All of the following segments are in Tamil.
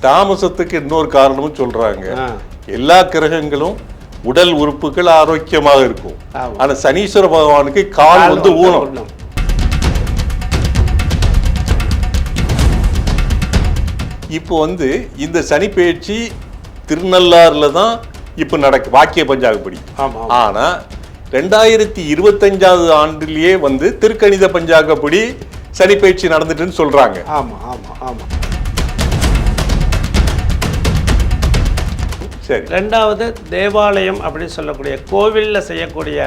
தாமசத்துக்கு இன்னொரு காரணமும் சொல்றாங்க. எல்லா கிரகங்களும் உடல் உறுப்புகள் ஆரோக்கியமாக இருக்கும். ஆனா சனீஸ்வர பகவானுக்கு கால் வந்து ஊனம். இப்போ வந்து இந்த சனி பெயர்ச்சி திருநள்ளாறுல தான் இப்போ நடக்கு வாக்கிய பஞ்சாங்கப்படி. ஆனா 2025 ஆண்டிலேயே வந்து திருக்கணித பஞ்சாங்கப்படி சனி பெயர்ச்சி நடந்துட்டுன்னு சொல்றாங்க. ஆமா ஆமா ஆமா. சரி, ரெண்டாவது தேவாலயம் அப்படின்னு சொல்லக்கூடிய கோவிலில் செய்யக்கூடிய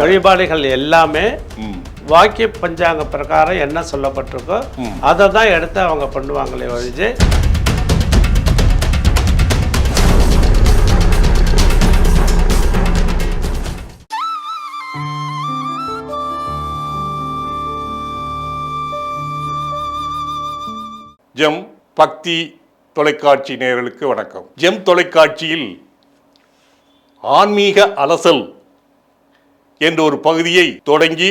வழிபாடுகள் எல்லாமே வாக்கிய பஞ்சாங்க பிரகாரம் என்ன சொல்லப்பட்டிருக்கோ அதை தான் எடுத்து அவங்க பண்ணுவாங்களே ஒழிஞ்சு ஜெம் பக்தி தொலைக்காட்சி நேயர்களுக்கு வணக்கம். ஜெம் தொலைக்காட்சியில் ஆன்மீக அலசல் என்ற ஒரு பகுதியை தொடங்கி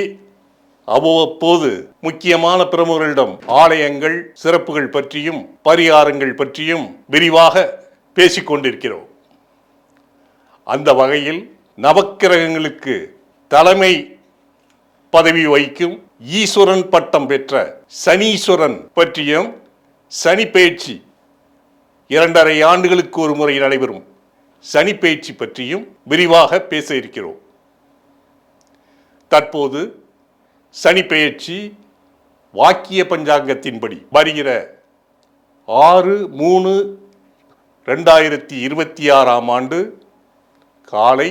அவ்வப்போது முக்கியமான பிரமுகர்களிடம் ஆலயங்கள் சிறப்புகள் பற்றியும் பரிகாரங்கள் பற்றியும் விரிவாக பேசிக்கொண்டிருக்கிறோம். அந்த வகையில் நவக்கிரகங்களுக்கு தலைமை பதவி வகிக்கும் ஈஸ்வரன் பட்டம் பெற்ற சனீஸ்வரன் பற்றியும் சனி பெயர்ச்சி 2.5 ஆண்டுகளுக்கு ஒரு முறை நடைபெறும் சனி பெயர்ச்சி பற்றியும் விரிவாக பேச இருக்கிறோம். தற்போது சனி பெயர்ச்சி வாக்கிய பஞ்சாங்கத்தின்படி வருகிற 6/3/2026 ஆண்டு காலை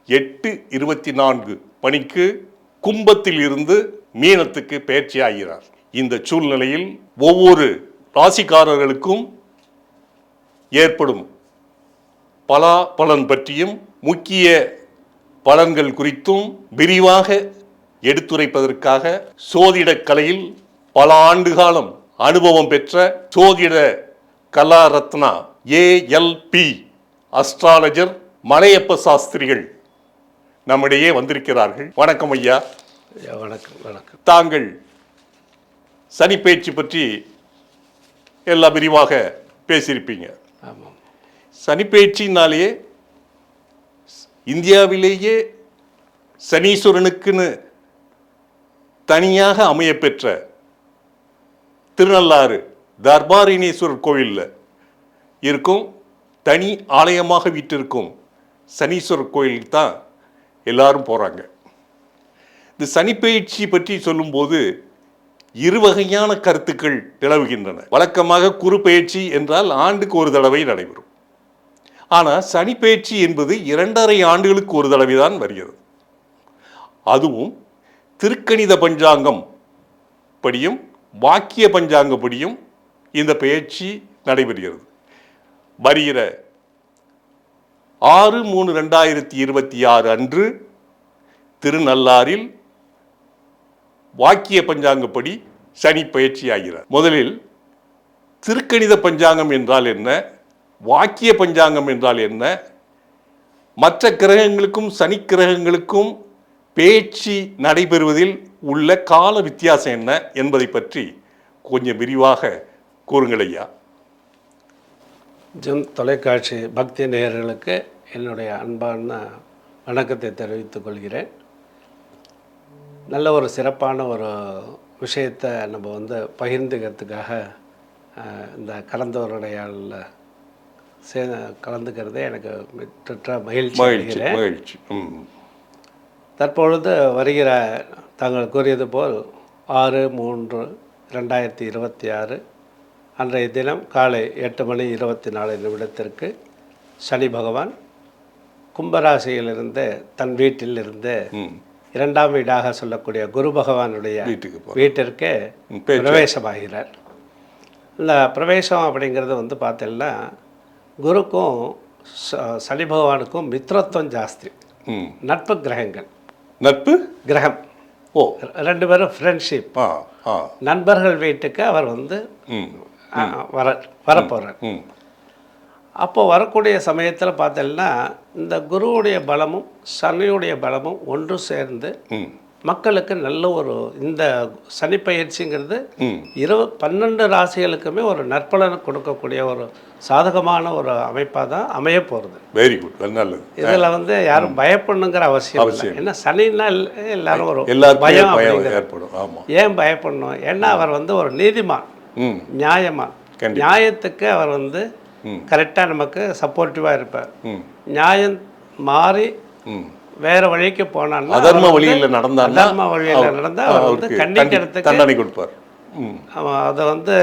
8:24 மணிக்கு கும்பத்தில் இருந்து மீனத்துக்கு பெயர்ச்சி ஆகிறார். இந்த சூழ்நிலையில் ஒவ்வொரு ராசிக்காரர்களுக்கும் ஏற்படும் பலாபலன் பற்றியும் முக்கிய பலன்கள் குறித்தும் விரிவாக எடுத்துரைப்பதற்காக சோதிட கலையில் பல ஆண்டு காலம் அனுபவம் பெற்ற சோதிட கலா ரத்னா ALP அஸ்ட்ராலஜர் மலையப்ப சாஸ்திரிகள் நம்மிடையே வந்திருக்கிறார்கள். வணக்கம் ஐயா. வணக்கம். வணக்கம். தாங்கள் சனி பெயர்ச்சி பற்றி எல்லாம் விரிவாக பேசியிருப்பீங்க. சனி பெயர்ச்சினாலேயே இந்தியாவிலேயே சனீஸ்வரனுக்குன்னு தனியாக அமையப்பெற்ற திருநள்ளாறு தர்பாரிணீஸ்வரர் கோவிலில் இருக்கும் தனி ஆலயமாக வீட்டிருக்கும் சனீஸ்வரர் கோயிலுக்கு தான் எல்லாரும் போகிறாங்க. இந்த சனி பெயர்ச்சி பற்றி சொல்லும்போது இரு வகையான கருத்துக்கள் நிலவுகின்றன. வழக்கமாக குரு பெயர்ச்சி என்றால் ஆண்டுக்கு ஒரு தடவை நடைபெறும். ஆனால் சனி பெயர்ச்சி என்பது 2.5 ஆண்டுகளுக்கு ஒரு தடவை தான் வருகிறது. அதுவும் திருக்கணித பஞ்சாங்கம் படியும் வாக்கிய பஞ்சாங்கப்படியும் இந்த பெயர்ச்சி நடைபெறுகிறது. வருகிற 6/3/2026 அன்று திருநள்ளாறில் வாக்கிய பஞ்சாங்கப்படி சனி பெயர்ச்சி ஆகிறார். முதலில் திருக்கணித பஞ்சாங்கம் என்றால் என்ன, வாக்கிய பஞ்சாங்கம் என்றால் என்ன, மற்ற கிரகங்களுக்கும் சனி கிரகங்களுக்கும் பெயர்ச்சி நடைபெறுவதில் உள்ள கால வித்தியாசம் என்ன என்பதை பற்றி கொஞ்சம் விரிவாக கூறுங்கள் ஐயா. ஜெம் தொலைக்காட்சி பக்தி நேயர்களுக்கு என்னுடைய அன்பான வணக்கத்தை தெரிவித்துக் கொள்கிறேன். நல்ல ஒரு சிறப்பான ஒரு விஷயத்தை நம்ம வந்து பகிர்ந்துக்கிறதுக்காக இந்த கலந்துரையாடலில் கலந்துக்கிறதே எனக்கு மகிழ்ச்சி. தற்பொழுது வருகிற தாங்கள் கூறியது போல் 6/3/2026 அன்றைய தினம் காலை 8:24 சனி பகவான் கும்பராசியிலிருந்து தன் வீட்டிலிருந்து 2ஆம் வீடாக சொல்லக்கூடிய குரு பகவானுடைய வீட்டிற்கு பிரவேசமாகிறார். இந்த பிரவேசம் அப்படிங்கிறது வந்து பார்த்தீங்கன்னா குருக்கும் சனி பகவானுக்கும் மித்ரத்துவம் ஜாஸ்தி. நட்பு கிரகங்கள், நட்பு கிரகம். ரெண்டு பேரும் ஃப்ரெண்ட்ஷிப், நண்பர்கள் வீட்டுக்கு அவர் வந்து வரப்போகிறார். அப்போ வரக்கூடிய சமயத்தில் பார்த்தீங்கன்னா இந்த குருவுடைய பலமும் சனியுடைய பலமும் ஒன்று சேர்ந்து மக்களுக்கு நல்ல ஒரு இந்த சனி பயிற்சிங்கிறது ம் 12 ராசிகளுக்குமே ஒரு நற்பலனை கொடுக்கக்கூடிய ஒரு சாதகமான ஒரு அமைப்பாக தான் அமைய போகிறது. வெரி குட், நல்லது. இதில் வந்து யாரும் பயப்படணுங்கிற அவசியம் இல்லை. ஏன்னா சனின்னா எல்லாரும் ஒரு எல்லாருக்கும் பயம் பயம் அப்படிங்கிறது. ஏற்படும். ஆமாம். ஏன் பயப்படணும்? ஏன்னா அவர் வந்து ஒரு நீதிமான், ம் நியாயமான். கண்டிப்பா. நியாயத்துக்கு அவர் வந்து ம் கரெக்டாக நமக்கு சப்போர்ட்டிவாக இருப்பார். ம் நியாயம் மாறி ம் வேற வழிக்கு போனான்னா அதர்ம வழியில் நடந்தால் அதர்ம வழியில் நடந்தால் அவர் வந்து கண்டிக்கிறதுக்கு தண்டனை கொடுப்பார். ம் அதை வந்து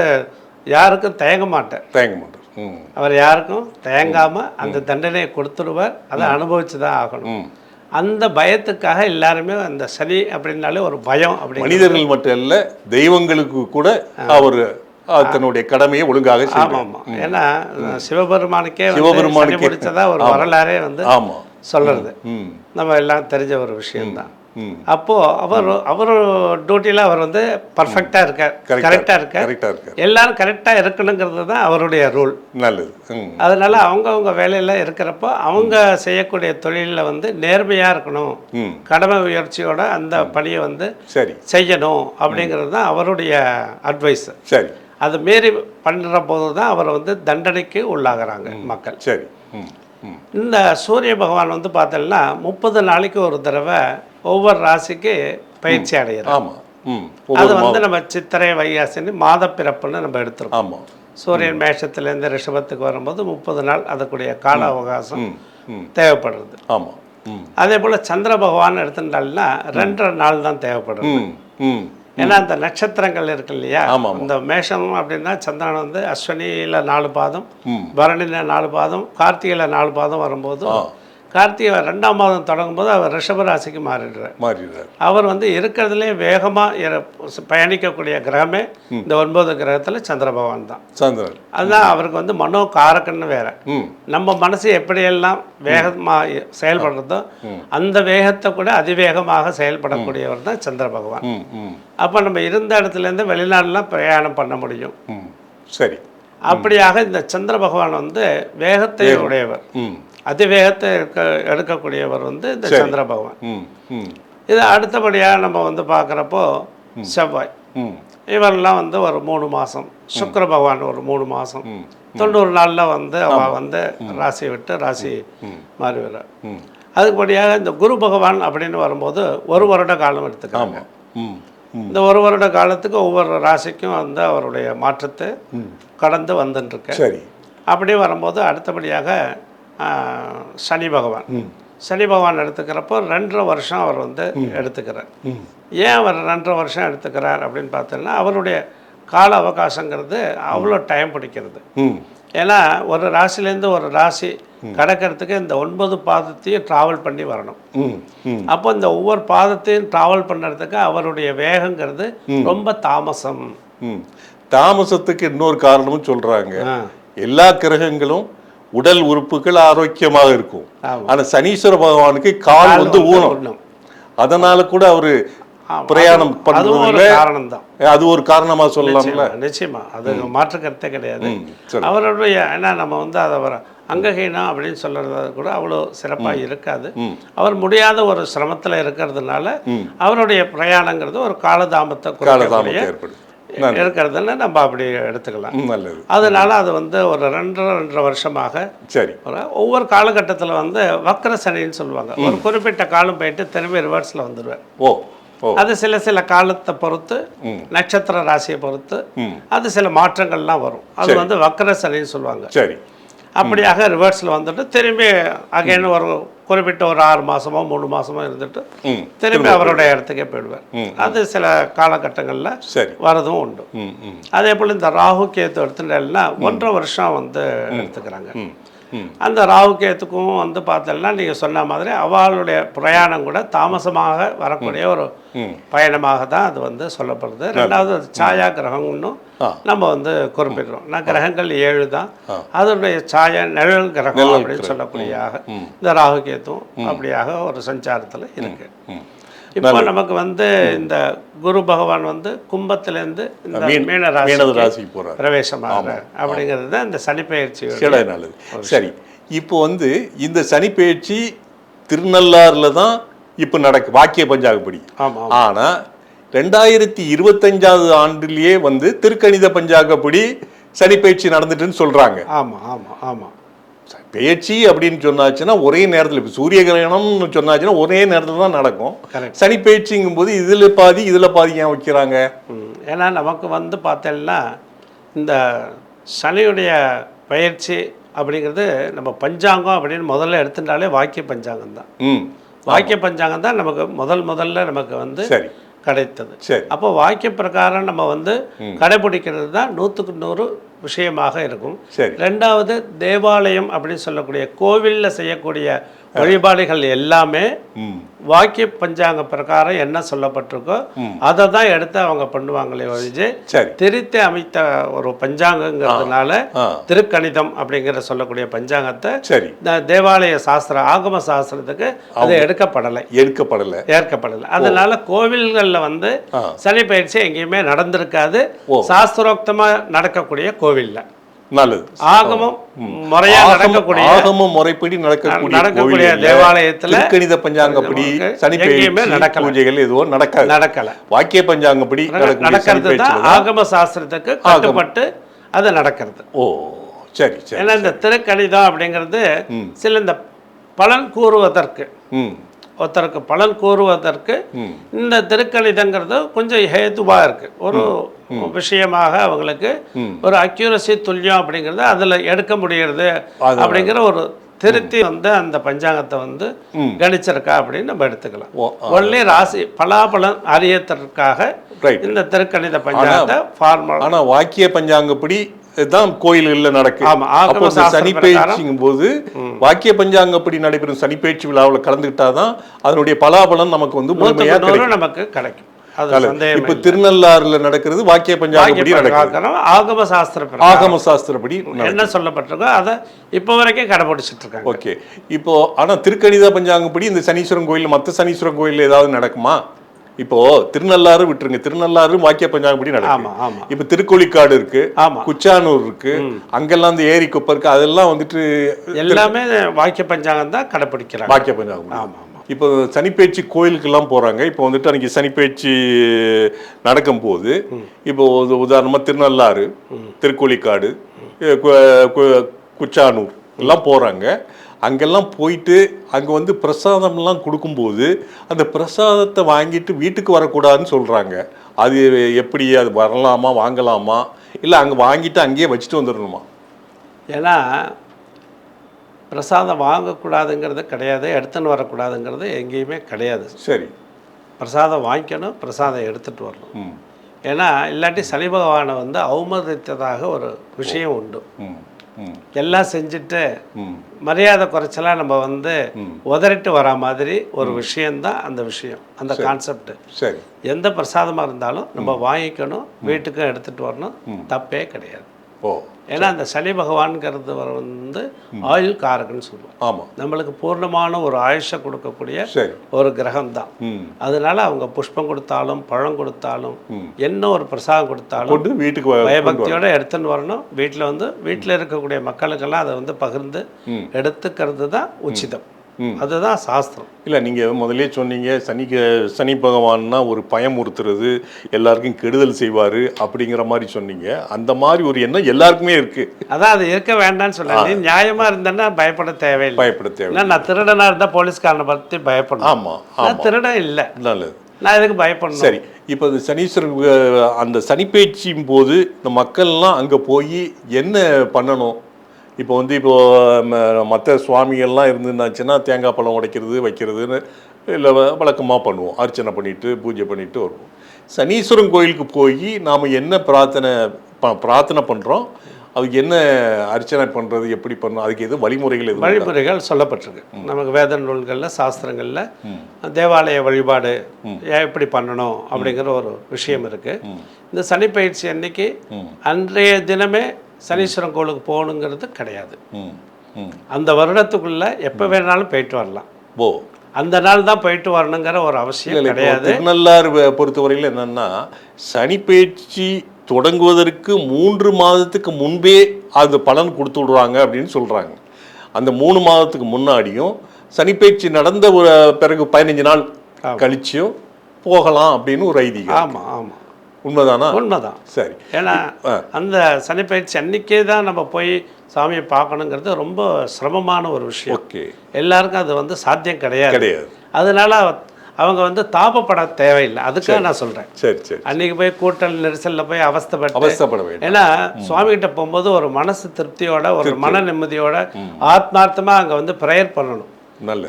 யாருக்கும் தயங்க மாட்டார். தயங்க மாட்டார். ம் அவர் யாருக்கும் தயங்காமல் அந்த தண்டனையை கொடுத்துருவார். அதை அனுபவிச்சு தான் ஆகணும். ம் அந்த பயத்துக்காக எல்லாருமே அந்த சனி அப்படின்னாலே ஒரு பயம் அப்படி. மனிதர்கள் மட்டும் அல்ல, தெய்வங்களுக்கு கூட அவர் தன்னுடைய கடமையை ஒழுங்காக செய்வார். ஆமாம் ஆமாம். ஏன்னா சிவபெருமானுக்கே சிவபெருமானுக்கே பிடிச்சதா ஒரு வரலாறே வந்து ஆமாம் சொல்றது ம் நம்ம எல்லாம் தெரிஞ்ச ஒரு விஷயம்தான். ம் அப்போது அவர் டியூட்டியில் அவர் வந்து பர்ஃபெக்டாக இருக்கார், கரெக்டாக இருக்கார். கரெக்டாக இருக்கார். எல்லாரும் கரெக்டாக இருக்கணுங்கிறது தான் அவருடைய ரூல். நல்லது. ம் அதனால அவங்கவுங்க வேலையில் இருக்கிறப்போ அவங்க செய்யக்கூடிய தொழிலில் வந்து நேர்மையாக இருக்கணும், ம் கடமை உயர்ச்சியோட அந்த பணியை வந்து சரி செய்யணும் அப்படிங்கிறது தான் அவருடைய அட்வைஸ். சரி அது மீறி பண்ணுற போது தான் அவர் வந்து தண்டனைக்கு உள்ளாகிறாங்க மக்கள். சரி ம் ம் இந்த சூரிய பகவான் வந்து பார்த்தோம்னா 30 நாளைக்கு ஒரு தடவை ஒவ்வொரு ராசிக்கு பயிற்சி அடைகிறார். ஆமாம். ம் அது வந்து நம்ம சித்திரை வைகாசின்னு மாத பிறப்புன்னு நம்ம எடுத்துருக்கோம். ஆமாம். சூரியன் மேஷத்துலேருந்து ரிஷபத்துக்கு வரும்போது 30 நாள் அதுக்குரிய கால அவகாசம் ம் ம் தேவைப்படுறது. ஆமாம். ம் அதே போல் சந்திர பகவான் எடுத்துட்டால்னா 2.5 நாள் தான் தேவைப்படுறது. ம் ம் ஏன்னா அந்த நட்சத்திரங்கள் இருக்கு இல்லையா, ஆமாம். இந்த மேஷம் அப்படின்னா சந்திரன் வந்து அஸ்வினியில் 4 பாதம், ம் பரணியில் 4 பாதம், கார்த்திகையில் 4 பாதம் வரும்போது ஆ கார்த்திகை 2ஆம் மாதம் தொடங்கும்போது அவர் ரிஷபராசிக்கு மாறிடுறார். மாறிடுறார். அவர் வந்து இருக்கிறதுலே வேகமாக பயணிக்கக்கூடிய கிரகமே இந்த 9 கிரகத்தில் சந்திர பகவான் தான். சந்திரன் அதுதான் அவருக்கு வந்து மனோ காரகன்னு வேற. ம் நம்ம மனசு எப்படியெல்லாம் வேகமாக செயல்படுறதோ அந்த வேகத்தை கூட அதிவேகமாக செயல்படக்கூடியவர் தான் சந்திர பகவான். ம் ம் அப்போ நம்ம இருந்த இடத்துலேருந்து வெளிநாடுலாம் பிரயாணம் பண்ண முடியும். ம் சரி. அப்படியாக இந்த சந்திர பகவான் வந்து வேகத்தை உடையவர், ம் அதிவேகத்தை எடுக்கக்கூடியவர் வந்து இந்த சந்திர பகவான். ம் ம் இது அடுத்தபடியாக நம்ம வந்து பார்க்குறப்போ செவ்வாய், ம் இவரெல்லாம் வந்து ஒரு 3 மாதம், சுக்கிர பகவான் ஒரு 3 மாதம், ம் 90 நாளில் வந்து அவள் வந்து ராசி விட்டு ராசி மாறி வர. ம் அதுபடியாக இந்த குரு பகவான் அப்படின்னு வரும்போது 1 வருட காலம் எடுத்துக்காங்க. ஆமாம். ம் ம் இந்த 1 வருட காலத்துக்கு ஒவ்வொரு ராசிக்கும் வந்து அவருடைய மாற்றத்தை கடந்து வந்துட்டுருக்கு. சரி. அப்படி வரும்போது அடுத்தபடியாக சனி பகவான், ம் சனி பகவான் எடுத்துக்கிறப்போ 2.5 வருஷம் அவர் வந்து எடுத்துக்கிறார். ம் ஏன் அவர் 2.5 வருஷம் எடுத்துக்கிறார் அப்படின்னு பார்த்தோன்னா அவருடைய கால அவகாசங்கிறது அவ்வளோ டைம் பிடிக்கிறது. ம் ஏன்னா ஒரு ராசிலேருந்து ஒரு ராசி கடக்கிறதுக்கு இந்த 9 பாதத்தையும் ட்ராவல் பண்ணி வரணும். ம் ம் அப்போ இந்த ஒவ்வொரு பாதத்தையும் ட்ராவல் பண்ணுறதுக்கு அவருடைய வேகங்கிறது ரொம்ப தாமசம். ம் தாமசத்துக்கு இன்னொரு காரணமும் சொல்றாங்க. ஆ எல்லா கிரகங்களும் உடல் உறுப்புகள் ஆரோக்கியமாக இருக்கும். ஆமா. ஆனா சனீஸ்வர பகவானுக்கு கால் வந்து ஊனம். அதனால கூட அவரு பிரயாணம் அதுவும் ஒரு பண்றதுல காரணம் தான். அது ஒரு காரணமா சொல்லலாம்ல. நிச்சயமா அது மாற்று கருத்தே கிடையாது. சரி. அவருடைய ஏன்னா நம்ம வந்து அதை அங்கஹீனம் அப்படின்னு சொல்றது கூட அவ்வளோ சிறப்பாக இருக்காது. அவர் முடியாத ஒரு சிரமத்தில் இருக்கிறதுனால அவருடைய பிரயாணங்கிறது ஒரு காலதாமத்தை ஏற்படும் இருக்கிறதுன்னு நம்ம அப்படி எடுத்துக்கலாம். நல்லது. அதனால அது வந்து ஒரு 2.5 வருஷமாக சரி. ஒவ்வொரு காலகட்டத்தில் வந்து வக்ர சனின்னு சொல்லுவாங்க. ஒரு குறிப்பிட்ட காலம் போயிட்டு திரும்பி ரிவர்ஸில் வந்துடுவார். ஓ ஓ அது சில காலத்தை பொறுத்து, நட்சத்திர ராசியை பொறுத்து அது சில மாற்றங்கள்லாம் வரும். அது வந்து வக்ர சனின்னு சொல்லுவாங்க. சரி. அப்படியாக ரிவர்ஸில் வந்துட்டு திரும்பி அகைன் ஒரு குறிப்பிட்ட ஒரு 6 மாதமோ 3 மாதமோ இருந்துட்டு திரும்பி அவருடைய இடத்துக்கே போயிடுவார். அது சில காலகட்டங்களில் வரதும் உண்டு. அதே போல் இந்த ராகு கேத்து எடுத்துட்டேன்னா 1.5 வருஷம் வந்து எடுத்துக்கிறாங்க. அந்த ராகு கேத்துக்கும் வந்து பார்த்தோம்னா நீங்கள் சொன்ன மாதிரி அவளுடைய பிரயாணம் கூட தாமசமாக வரக்கூடிய ஒரு பயணமாக தான் அது வந்து சொல்லப்படுது. ரெண்டாவது சாயா கிரகம்னு நம்ம வந்து குறிப்பிடுறோம். நான் கிரகங்கள் 7 தான். அதனுடைய சாயா நிழல் கிரகம் அப்படின்னு சொல்லக்கூடியாக இந்த ராகு கேத்தும் அப்படியாக ஒரு சஞ்சாரத்தில் இருக்கு. இப்போ நமக்கு வந்து இந்த குரு பகவான் வந்து கும்பத்திலேருந்து இந்த மீன ராசி பிரவேசமாக அப்படிங்கிறது தான் இந்த சனிப்பெயர்ச்சி. நல்லது. சரி. இப்போ வந்து இந்த சனிப்பெயர்ச்சி திருநள்ளாறுல தான் இப்போ வாக்கிய பஞ்சாங்கப்படி. ஆமாம். ஆனால் 2025 ஆண்டிலேயே வந்து திருக்கணித பஞ்சாங்கப்படி சனி பயிற்சி நடந்துட்டுன்னு சொல்றாங்க. ஆமாம் ஆமாம் ஆமாம். பயிற்சி அப்படின்னு சொன்னாச்சுன்னா ஒரே நேரத்தில், இப்போ சூரிய கிரகணம்னு சொன்னாச்சுன்னா ஒரே நேரத்தில் தான் நடக்கும். சனி பயிற்சிங்கும் போது இதில் பாதி இதில் பாதி ஏன் வைக்கிறாங்க? ஏன்னா நமக்கு வந்து பார்த்தோம்னா இந்த சனியுடைய பயிற்சி அப்படிங்கிறது நம்ம பஞ்சாங்கம் அப்படின்னு முதல்ல எடுத்துட்டாலே வாக்கிய பஞ்சாங்கம் தான். வாக்கிய பஞ்சாங்கம் தான் நமக்கு முதல்ல நமக்கு வந்து கிடைத்தது. அப்போ வாக்கிய பிரகாரம் நம்ம வந்து கடைபிடிக்கிறது தான் 100க்கு 100 விஷயமாக இருக்கும். ரெண்டாவது, தேவாலயம் அப்படின்னு சொல்லக்கூடிய கோவிலில் செய்யக்கூடிய வழிபாடுகள் எல்லாமே வாக்கிய பஞ்சாங்க பிரகாரம் என்ன சொல்லப்பட்டிருக்கோ அதை தான் எடுத்து அவங்க பண்ணுவாங்களே ஒழிஞ்சு திருத்தி அமைத்த ஒரு பஞ்சாங்கங்கிறதுனால திருக்கணிதம் அப்படிங்கிற சொல்லக்கூடிய பஞ்சாங்கத்தை தேவாலய சாஸ்திரம் ஆகம சாஸ்திரத்துக்கு அது ஏற்கப்படலை. அதனால கோவில்களில் வந்து சனி பயிற்சி எங்கேயுமே நடந்திருக்காது. சாஸ்திரோக்தமா நடக்கக்கூடிய கோவில்ல நல்லது. ஆகமம் முறையா நடக்கக்கூடிய ஆகமம் முறைப்படி நடக்கக்கூடிய தேவாலயத்துல திருக்கணித பஞ்சாங்கப்படி சனி பயிற்சி பூஜைகள் எதுவும் நடக்கல. வாக்கிய பஞ்சாங்கப்படி நடக்கிறது தான் ஆகம சாஸ்திரத்துக்கு கட்டுப்பட்டு அது நடக்கிறது. ஓ சரி சரி. ஏன்னா இந்த திருக்கணிதம் அப்படிங்கிறது சில இந்த பலன் கூறுவதற்கு ஒருத்தருக்கு பலன் கூறுவதற்கு இந்த திருக்கணிதங்கிறது கொஞ்சம் ஹேதுவாக இருக்கு. ஒரு விஷயமாக அவங்களுக்கு ஒரு அக்யூரசி துல்லியம் அப்படிங்கிறது அதில் எடுக்க முடிகிறது அப்படிங்கிற ஒரு திருத்தி வந்து அந்த பஞ்சாங்கத்தை வந்து கணிச்சிருக்கா அப்படின்னு நம்ம எடுத்துக்கலாம். ஒன்லி ராசி பலாபலன் அறியத்திற்காக இந்த திருக்கணித பஞ்சாங்கத்தை ஃபார்மல். ஆனால் வாக்கிய பஞ்சாங்கப்படி தான் கோயில்களில் நடக்கும். சனி பயிற்சிங்கும் போது வாக்கிய பஞ்சாங்கப்படி நடைபெறும் சனி பயிற்சி விழாவில் கலந்துக்கிட்டாதான் அதனுடைய பலாபலம் நமக்கு வந்து முழுமையாக நமக்கு கிடைக்கும். இப்ப திருநள்ளாறுல நடக்கிறது வாக்கிய பஞ்சாங்கப்படி நடக்கும். ஆகம சாஸ்திரப்படி என்ன சொல்லப்பட்டிருக்கோ அதை இப்ப வரைக்கும் கடைபிடிச்சிட்டு இருக்காங்க. ஓகே. இப்போ ஆனா திருக்கணித பஞ்சாங்கப்படி இந்த சனீஸ்வரன் கோயில் மற்ற சனீஸ்வரன் கோயில் ஏதாவது நடக்குமா? இப்போ திருநள்ளாறு விட்டுருங்க, திருநள்ளாறு வாக்கிய பஞ்சாங்கப்படி நடக்கும். இப்ப திருக்கோளிக்காடு இருக்கு, குச்சானூர் இருக்கு, அங்கெல்லாம் இந்த ஏரி குப்பை இருக்கு, அதெல்லாம் வந்துட்டு எல்லாமே வாக்கிய பஞ்சாங்கம் தான் கடைபிடிக்கிறாங்க. வாக்கிய பஞ்சாங்கம். இப்போ சனிப்பயிற்சி கோயிலுக்கெல்லாம் போகிறாங்க. இப்போ வந்துட்டு அன்றைக்கி சனிப்பயிற்சி நடக்கும்போது இப்போ உதாரணமாக திருநள்ளாறு, திருக்கோளிக்காடு, குச்சானூர் எல்லாம் போகிறாங்க. அங்கெல்லாம் போயிட்டு அங்கே வந்து பிரசாதம்லாம் கொடுக்கும்போது அந்த பிரசாதத்தை வாங்கிட்டு வீட்டுக்கு வரக்கூடாதுன்னு சொல்கிறாங்க. அது எப்படி? அது வரலாமா, வாங்கலாமா, இல்லை அங்கே வாங்கிட்டு அங்கேயே வச்சுட்டு வந்துடணுமா? ஏன்னா பிரசாதம் வாங்கக்கூடாதுங்கிறது கிடையாது, எடுத்துன்னு வரக்கூடாதுங்கிறது எங்கேயுமே கிடையாது. சரி, பிரசாதம் வாங்கிக்கணும், பிரசாதம் எடுத்துகிட்டு வரணும். ஏன்னா இல்லாட்டி சனி பகவானை வந்து அவமதித்ததாக ஒரு விஷயம் உண்டு. எல்லாம் செஞ்சுட்டு மரியாதை குறைச்சலாம் நம்ம வந்து உதறிட்டு வர மாதிரி ஒரு விஷயந்தான் அந்த விஷயம், அந்த கான்செப்ட். சரி, எந்த பிரசாதமாக இருந்தாலும் நம்ம வாங்கிக்கணும், வீட்டுக்கும் எடுத்துகிட்டு வரணும், தப்பே கிடையாது. ஏன்னா அந்த சனி பகவான்கிறது வந்து ஆயுள் காரகன்னு சொல்லுவோம். ஆமாம், நம்மளுக்கு பூர்ணமான ஒரு ஆயுஷை கொடுக்கக்கூடிய ஒரு கிரகம் தான். அதனால அவங்க புஷ்பம் கொடுத்தாலும் பழம் கொடுத்தாலும் என்ன ஒரு பிரசாதம் கொடுத்தாலும் வீட்டுக்கு பயபக்தியோட எடுத்துன்னு வரணும். வீட்டில் வந்து வீட்டில் இருக்கக்கூடிய மக்களுக்கெல்லாம் அதை வந்து பகிர்ந்து எடுத்துக்கிறது தான் உச்சிதம். அதுதான் சாஸ்திரம். இல்லை, நீங்கள் முதலே சொன்னீங்க சனி பகவான்னா ஒரு பயமுறுத்துறது, எல்லாருக்கும் கெடுதல் செய்வார் அப்படிங்கிற மாதிரி சொன்னீங்க. அந்த மாதிரி ஒரு எண்ணம் எல்லாருக்குமே இருக்குது. அதான் அது இருக்க வேண்டாம்னு சொன்னேன். நீ நியாயமாக இருந்தேன்னா பயப்பட தேவையில்லை. நான் திருடனாக இருந்தால் போலீஸ்காரனை பற்றி பயப்படணும். ஆமாம், திருடன் இல்லை, நல்லது, நான் எதுக்கு பயப்படணும்? சரி, இப்போ இந்த சனீஸ்வரன் அந்த சனிப்பயிற்சியும் போது இந்த மக்கள்லாம் அங்கே போய் என்ன பண்ணணும்? இப்போ வந்து மற்ற சுவாமிகள்லாம் இருந்துருந்தாச்சுன்னா தேங்காய் பழம் உடைக்கிறது வைக்கிறதுன்னு இல்லை வழக்கமாக பண்ணுவோம், அர்ச்சனை பண்ணிவிட்டு பூஜை பண்ணிவிட்டு வருவோம். சனீஸ்வரன் கோயிலுக்கு போய் நாம் என்ன பிரார்த்தனை பண்ணுறோம், அதுக்கு என்ன அர்ச்சனை பண்ணுறது, எப்படி பண்ணணும், அதுக்கு எது வழிமுறைகள் சொல்லப்பட்டிருக்கு நமக்கு வேத நூல்களில், சாஸ்திரங்களில். தேவாலய வழிபாடு எப்படி பண்ணணும் அப்படிங்கிற ஒரு விஷயம் இருக்குது. இந்த சனிப்பயிற்சி அன்னைக்கு அன்றைய தினமே சனீஸ்வரன் கோயிலுக்கு போகணுங்கிறது கிடையாது. அந்த வருடத்துக்குள்ள எப்போ வேணாலும் போயிட்டு வரலாம். அந்த நாள் தான் போயிட்டு வரணுங்கிற ஒரு அவசியம் கிடையாது. திருநள்ளாறு பொறுத்தவரையில் என்னன்னா, சனிப்பயிற்சி தொடங்குவதற்கு 3 மாதத்துக்கு முன்பே அது பலன் கொடுத்து விடுவாங்க அப்படின்னு சொல்கிறாங்க. அந்த 3 மாதத்துக்கு முன்னாடியும் சனிப்பெயர்ச்சி நடந்த பிறகு 15 நாள் கழிச்சும் போகலாம் அப்படின்னு ஒரு ஐதீகம். ஆமாம் ஆமாம், உண்மைதானா? உண்மைதான். சரி. ஏன்னா அந்த சனிப்பயிற்சி அன்னைக்கே தான் நம்ம போய் சாமியை பார்க்கணுங்கிறது ரொம்ப சிரமமான ஒரு விஷயம். ஓகே. எல்லாருக்கும் அது வந்து சாத்தியம் கிடையாது. கிடையாது. அதனால அவங்க வந்து தாபப்பட தேவையில்லை. அதுக்காக நான் சொல்கிறேன். சரி சரி. அன்னைக்கு போய் கூட்டல் நெரிசலில் போய் அவஸ்தைப்பட வேண்டும். ஏன்னா சுவாமி கிட்ட போகும்போது ஒரு மனசு திருப்தியோட, ஒரு மன நிம்மதியோட, ஆத்மார்த்தமாக அங்கே வந்து ப்ரேயர் பண்ணணும்.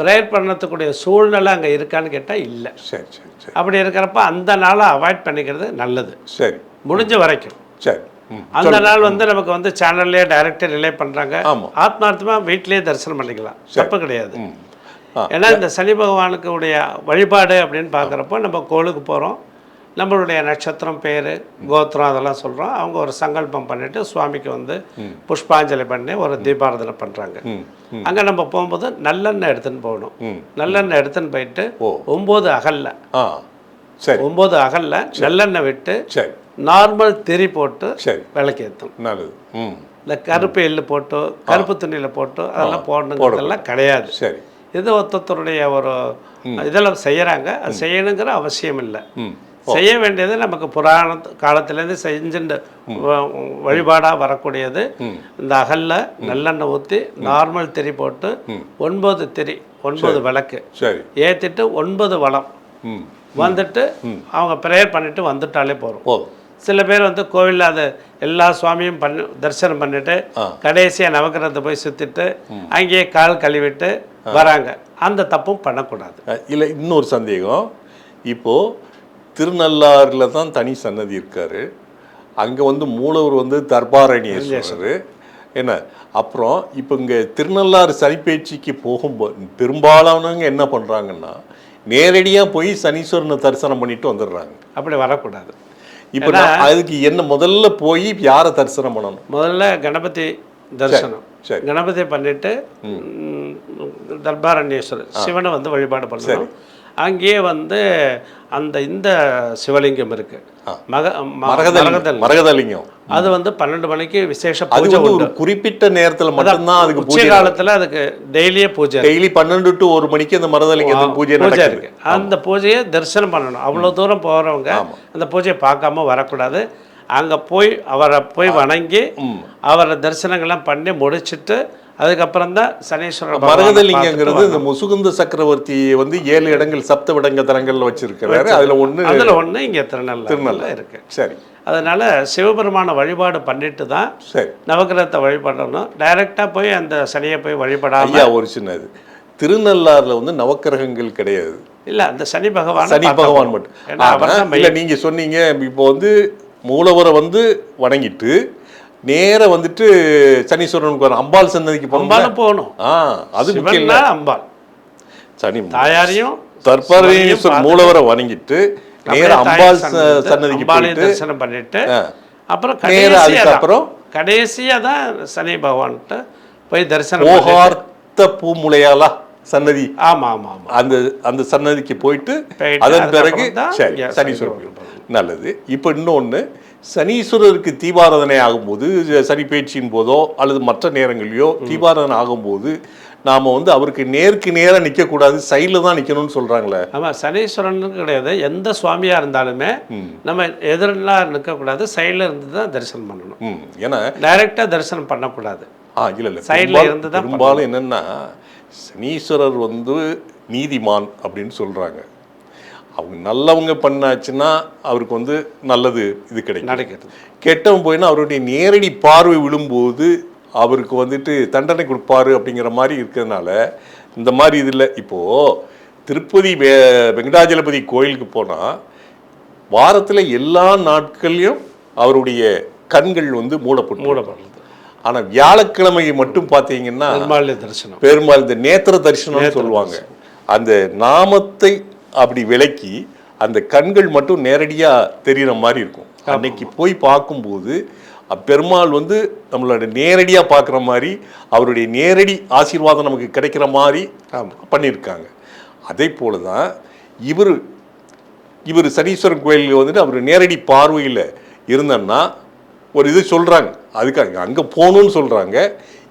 ப்ரேயர் பண்ணக்கூடிய சூழ்நிலை அங்கே இருக்கான்னு கேட்டால் இல்லை. சரி சரி சரி. அப்படி இருக்கிறப்ப அந்த நாளை அவாய்ட் பண்ணிக்கிறது நல்லது. சரி, முடிஞ்ச வரைக்கும். சரி. அந்த நாள் வந்து நமக்கு வந்து சேனல்லே டைரக்டா ரிலே பண்றாங்க. ஆத்மார்த்தமா வீட்டிலேயே தரிசனம் பண்ணிக்கலாம், தப்பு கிடையாது. ஏன்னா இந்த சனி பகவானுக்கு உடைய வழிபாடு அப்படின்னு பார்க்குறப்போ நம்ம கோளுக்கு போகிறோம், நம்மளுடைய நட்சத்திரம், பேர், கோத்திரம் அதெல்லாம் சொல்கிறோம். அவங்க ஒரு சங்கல்பம் பண்ணிவிட்டு சுவாமிக்கு வந்து புஷ்பாஞ்சலி பண்ணி ஒரு தீபாராதனை பண்ணுறாங்க. அங்கே நம்ம போகும்போது நல்லெண்ணெய் எடுத்துன்னு போகணும். நல்லெண்ணெய் எடுத்துன்னு போயிட்டு 9 அகல்ல 9 அகல்ல நல்லெண்ணெய் விட்டு நார்மல் திரி போட்டு விளக்கேற்றும். நல்லது. இந்த கருப்பு எள்ளு போட்டு கருப்பு துணியில் போட்டு அதெல்லாம் போடணுங்கிறதெல்லாம் கிடையாது. சரி. இது ஒருத்தருடைய ஒரு இதெல்லாம் செய்கிறாங்க, அது செய்யணுங்கிற அவசியம் இல்லை. செய்ய வேண்டியது நமக்கு புராண காலத்திலேருந்து செஞ்சுட்டு வழிபாடாக வரக்கூடியது. இந்த அகல்ல நல்லெண்ணெய் ஊற்றி நார்மல் திரி போட்டு 9 திரி 9 விளக்கு ஏற்றிட்டு 9 வளம் வந்துட்டு அவங்க ப்ரேயர் பண்ணிட்டு வந்துட்டாலே போகிறோம். சில பேர் வந்து கோவிலில் அதை எல்லா சுவாமியும் தரிசனம் பண்ணிட்டு கடைசியாக நவக்கிரகத்தை போய் சுற்றிட்டு அங்கேயே கால் கழுவிட்டு வராங்க. அந்த தப்பும் பண்ணக்கூடாது. இல்லை, இன்னொரு சந்தேகம். இப்போது திருநள்ளாறில் தான் தனி சன்னதி இருக்கார். அங்கே வந்து மூலவர் வந்து தர்பாரண்யேஸ்வரர் என்ன. அப்புறம் இப்போ இங்கே திருநள்ளாறு சனிப்பெயர்ச்சிக்கு போகும்போது பெரும்பாலானவங்க என்ன பண்ணுறாங்கன்னா நேரடியாக போய் சனீஸ்வரனை தரிசனம் பண்ணிட்டு வந்துடுறாங்க. அப்படி வரக்கூடாது. இப்போ அதுக்கு என்ன முதல்ல போய் யாரை தரிசனம் பண்ணணும்? முதல்ல கணபதி தரிசனம். கணபதி பண்ணிட்டு தர்பாரண்யேஸ்வரர் சிவனை வந்து வழிபாடு பண்ணணும். அங்கேயே வந்து அந்த இந்த சிவலிங்கம் இருக்கு, மரகதலிங்கம். அது வந்து 12 மணிக்கு விசேஷ பூஜை. ஒரு குறிப்பிட்ட நேரத்தில் மட்டும்தான் அதுக்கு பூஜை காலத்தில் அதுக்கு டெய்லியே பூஜை. டெய்லி 12 to 1 மணிக்கு அந்த மரகதலிங்கத்துக்கு பூஜை இருக்கு. அந்த பூஜையை தரிசனம் பண்ணணும். அவ்வளோ தூரம் போகிறவங்க அந்த பூஜையை பார்க்காம வரக்கூடாது. அங்கே போய் அவரை போய் வணங்கி அவரை தரிசனங்கள்லாம் பண்ணி முடிச்சுட்டு அதுக்கப்புறம் தான் சனீஸ்வரர். மரகதலிங்கங்கிறது இந்த முசுகுந்த சக்கரவர்த்தி வந்து 7 இடங்கள் சப்த விடங்க தலங்கள்ல வச்சிருக்கிறாரு. அதுல ஒண்ணு இங்க திருநெல்வேலியில இருக்கு. சரி. அதனால சிவபெருமான வழிபாடு பண்ணிட்டு தான் நவக்கிரகத்தை வழிபடணும். டைரக்டா போய் அந்த சனியை போய் வழிபடாம. ஒரு சின்னது திருநள்ளாறுல வந்து நவக்கிரகங்கள் கிடையாது. இல்ல, அந்த சனி பகவான் மட்டும். இல்ல, நீங்க சொன்னீங்க இப்போ வந்து மூலவரை வந்து வணங்கிட்டு நேர வந்துட்டு சனீஸ்வரனுக்கு அம்பாள் சன்னதிக்கு போகணும். அது முக்கியம். அம்பாள் சனி தாயாரையும் தர்பாரண்யேஸ்வரர் மூலவரை வணங்கிட்டு நேர அம்பாள் சன்னதிக்கு தரிசனம் பண்ணிட்டு அப்புறம் கடைசியா தான் சனி பகவான்கிட்ட போய் தரிசனம். ஓஹார்த்த பூமுலையாலா சன்னதி. ஆமா ஆமா ஆமா. அந்த சன்னதிக்கு போயிட்டு அதன் பிறகு சனீஸ்வரர். நல்லது. இப்போ இன்னொன்று, சனீஸ்வரருக்கு தீபாராதனை ஆகும்போது சனிப்பெயர்ச்சியின் போதோ அல்லது மற்ற நேரங்களிலோ தீபாராதனை ஆகும்போது நாம் வந்து அவருக்கு நேருக்கு நேராக நிற்கக்கூடாது, சைடில் தான் நிற்கணும்னு சொல்கிறாங்களே. ஆமாம், சனீஸ்வரன் கிடையாது, எந்த சுவாமியாக இருந்தாலுமே நம்ம எதிரெல்லாம் நிற்கக்கூடாது, சைடில் இருந்து தான் தரிசனம் பண்ணணும். ஏன்னா டைரெக்டாக தரிசனம் பண்ணக்கூடாது. இல்லை சைடில் இருந்து தான். பெரும்பாலும் என்னென்னா சனீஸ்வரர் வந்து நீதிமான் அப்படின்னு சொல்கிறாங்க. அவங்க நல்லவங்க பண்ணாச்சுன்னா அவருக்கு வந்து நல்லது இது கிடைக்கும். கெட்டவன் போயின்னா அவருடைய நேரடி பார்வை விழும்போது அவருக்கு வந்துட்டு தண்டனை கொடுப்பாரு அப்படிங்கிற மாதிரி இருக்கிறதுனால இந்த மாதிரி இதில் இப்போது திருப்பதி வெங்கடாஜலபதி கோயிலுக்கு போனால் வாரத்தில் எல்லா நாட்கள்லையும் அவருடைய கண்கள் வந்து மூடப்படுது. ஆனால் வியாழக்கிழமை மட்டும் பார்த்தீங்கன்னா பெருமாள் இந்த நேத்திர தரிசனம்னு சொல்லுவாங்க. அந்த நாமத்தை அப்படி விலக்கி அந்த கண்கள் மட்டும் நேரடியாக தெரிகிற மாதிரி இருக்கும். அன்னைக்கு போய் பார்க்கும்போது பெருமாள் வந்து நம்மளோட நேரடியாக பார்க்குற மாதிரி அவருடைய நேரடி ஆசீர்வாதம் நமக்கு கிடைக்கிற மாதிரி பண்ணியிருக்காங்க. அதே போல தான் இவர் சனீஸ்வரன் கோயிலில் வந்துட்டு அவர் நேரடி பார்வையில் இருந்தன்னா ஒரு இது சொல்கிறாங்க, அதுக்காக அங்கே போகணுன்னு சொல்கிறாங்க.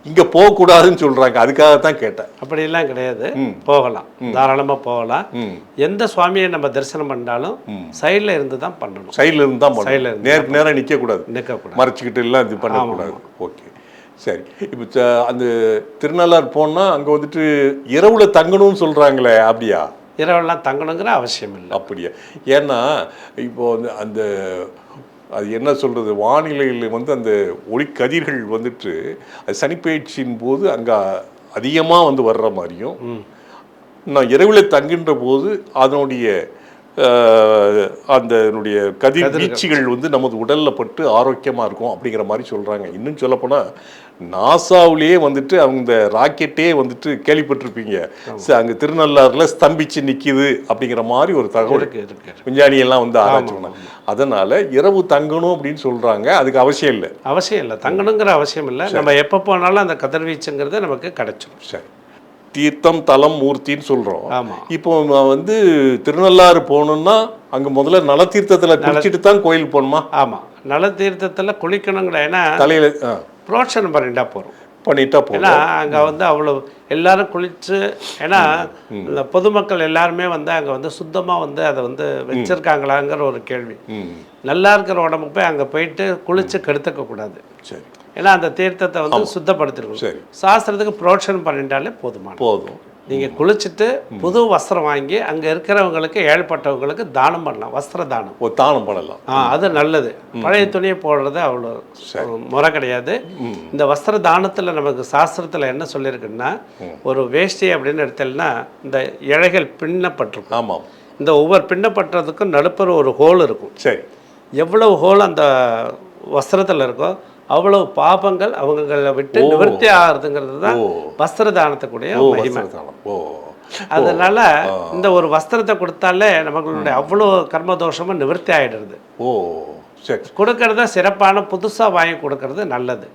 இங்கே போகக்கூடாதுன்னு சொல்கிறாங்க, அதுக்காகத்தான் கேட்டேன். அப்படிலாம் கிடையாது, போகலாம், தாராளமாக போகலாம். எந்த சுவாமியை நம்ம தரிசனம் பண்ணாலும் சைடில் இருந்து தான் பண்ணணும். சைடில் இருந்து தான் சைடில் பண்ணணும், நேருக்கு நேராக நிற்கக்கூடாது, நிற்கக்கூடாது, மறைச்சிக்கிட்டு எல்லாம் இது பண்ணக்கூடாது. ஓகே, சரி. இப்போ அந்த திருநள்ளாறு போனால் அங்கே வந்துட்டு இரவுல தங்கணும்னு சொல்கிறாங்களே, அப்படியா? இரவெல்லாம் தங்கணுங்கிற அவசியம் இல்லை. அப்படியா? ஏன்னா இப்போ வந்து அந்த அது என்ன சொல்கிறது, வானிலையில் வந்து அந்த ஒளிக்கதிர்கள் வந்துட்டு அது சனிப்பெயர்ச்சியின் போது அங்கே அதிகமாக வந்து வர்ற மாதிரியும், நான் இரவில் தங்குகின்ற போது அதனுடைய அதனுடைய கதிர் வீச்சுகள் வந்து நமது உடலில் பட்டு ஆரோக்கியமாக இருக்கும் அப்படிங்கிற மாதிரி சொல்கிறாங்க. இன்னும் சொல்லப்போனால் நாசாவிலேயே வந்துட்டு அவங்க ராக்கெட்டே வந்துட்டு கேள்விப்பட்டிருப்பீங்க, அங்கே திருநள்ளாறில் ஸ்தம்பிச்சு நிற்கிது அப்படிங்கிற மாதிரி ஒரு தகவல் விஞ்ஞானியெல்லாம் வந்து ஆராய்ச்சி பண்ணாங்க. அதனால் இரவு தங்கணும் அப்படின்னு சொல்கிறாங்க, அதுக்கு அவசியம் இல்லை. அவசியம் இல்லை, தங்கணுங்கிற அவசியம் இல்லை. நம்ம எப்போ போனாலும் அந்த கதிர்வீச்சுங்கிறது நமக்கு கிடைச்சிடும். சரி, தீர்த்தம் தலம் மூர்த்தின்னு சொல்கிறோம். ஆமாம். இப்போ வந்து திருநள்ளாறு போகணுன்னா அங்கே முதல்ல நல தீர்த்தத்தில் குளிச்சுட்டு தான் கோயில் போகணுமா? ஆமாம், நல தீர்த்தத்தில் குளிக்கணுங்கிற, ஏன்னா தலையில் புரோட்சனம் பண்ணிட்டா போகிறோம், பண்ணிட்டா போகும். ஏன்னா அங்கே வந்து அவ்வளோ எல்லாரும் குளிச்சு, ஏன்னா இந்த பொதுமக்கள் எல்லாருமே வந்து அங்கே வந்து சுத்தமாக வந்து அதை வந்து வச்சிருக்காங்களாங்கிற ஒரு கேள்வி. நல்லா இருக்கிற உடம்புக்கு போய் அங்கே போயிட்டு குளிச்சு கெடுத்துக்க கூடாது. சரி, ஏன்னா அந்த தீர்த்தத்தை வந்து சுத்தப்படுத்திருக்கணும். சரி, சாஸ்திரத்துக்கு புரோட்சனம் பண்ணிட்டாலே போதும். நீங்கள் குளிச்சுட்டு புது வஸ்திரம் வாங்கி அங்கே இருக்கிறவங்களுக்கு, ஏழ்பட்டவங்களுக்கு தானம் பண்ணலாம், வஸ்திர தானம். தானம் பண்ணலாம், அது நல்லது. பழைய துணியை போடுறது அவ்வளோ முறை கிடையாது. இந்த வஸ்திர தானத்தில் நமக்கு சாஸ்திரத்தில் என்ன சொல்லியிருக்குன்னா, ஒரு வேஷ்டி அப்படின்னு எடுத்தோம்னா இந்த இழைகள் பின்னப்பட்டிருக்கும். ஆமாம், இந்த ஒவ்வொரு பின்னப்பட்டதுக்கும் நடுப்புற ஒரு ஹோல் இருக்கும். சரி, எவ்வளவு ஹோல் அந்த வஸ்திரத்தில் இருக்கோ அவ்வளவு பாபங்கள் அவங்களை விட்டு நிவர்த்தி ஆகிறதுங்கிறது தான் வஸ்திர தானத்துக்குடைய மகிமை. அதனால இந்த ஒரு வஸ்திரத்தை கொடுத்தாலே நமங்களுடைய அவ்வளோ கர்மதோஷமும் நிவர்த்தி ஆகிடுறது. கொடுக்கறத சிறப்பான புதுசாக வாங்கி கொடுக்கறது நல்லது.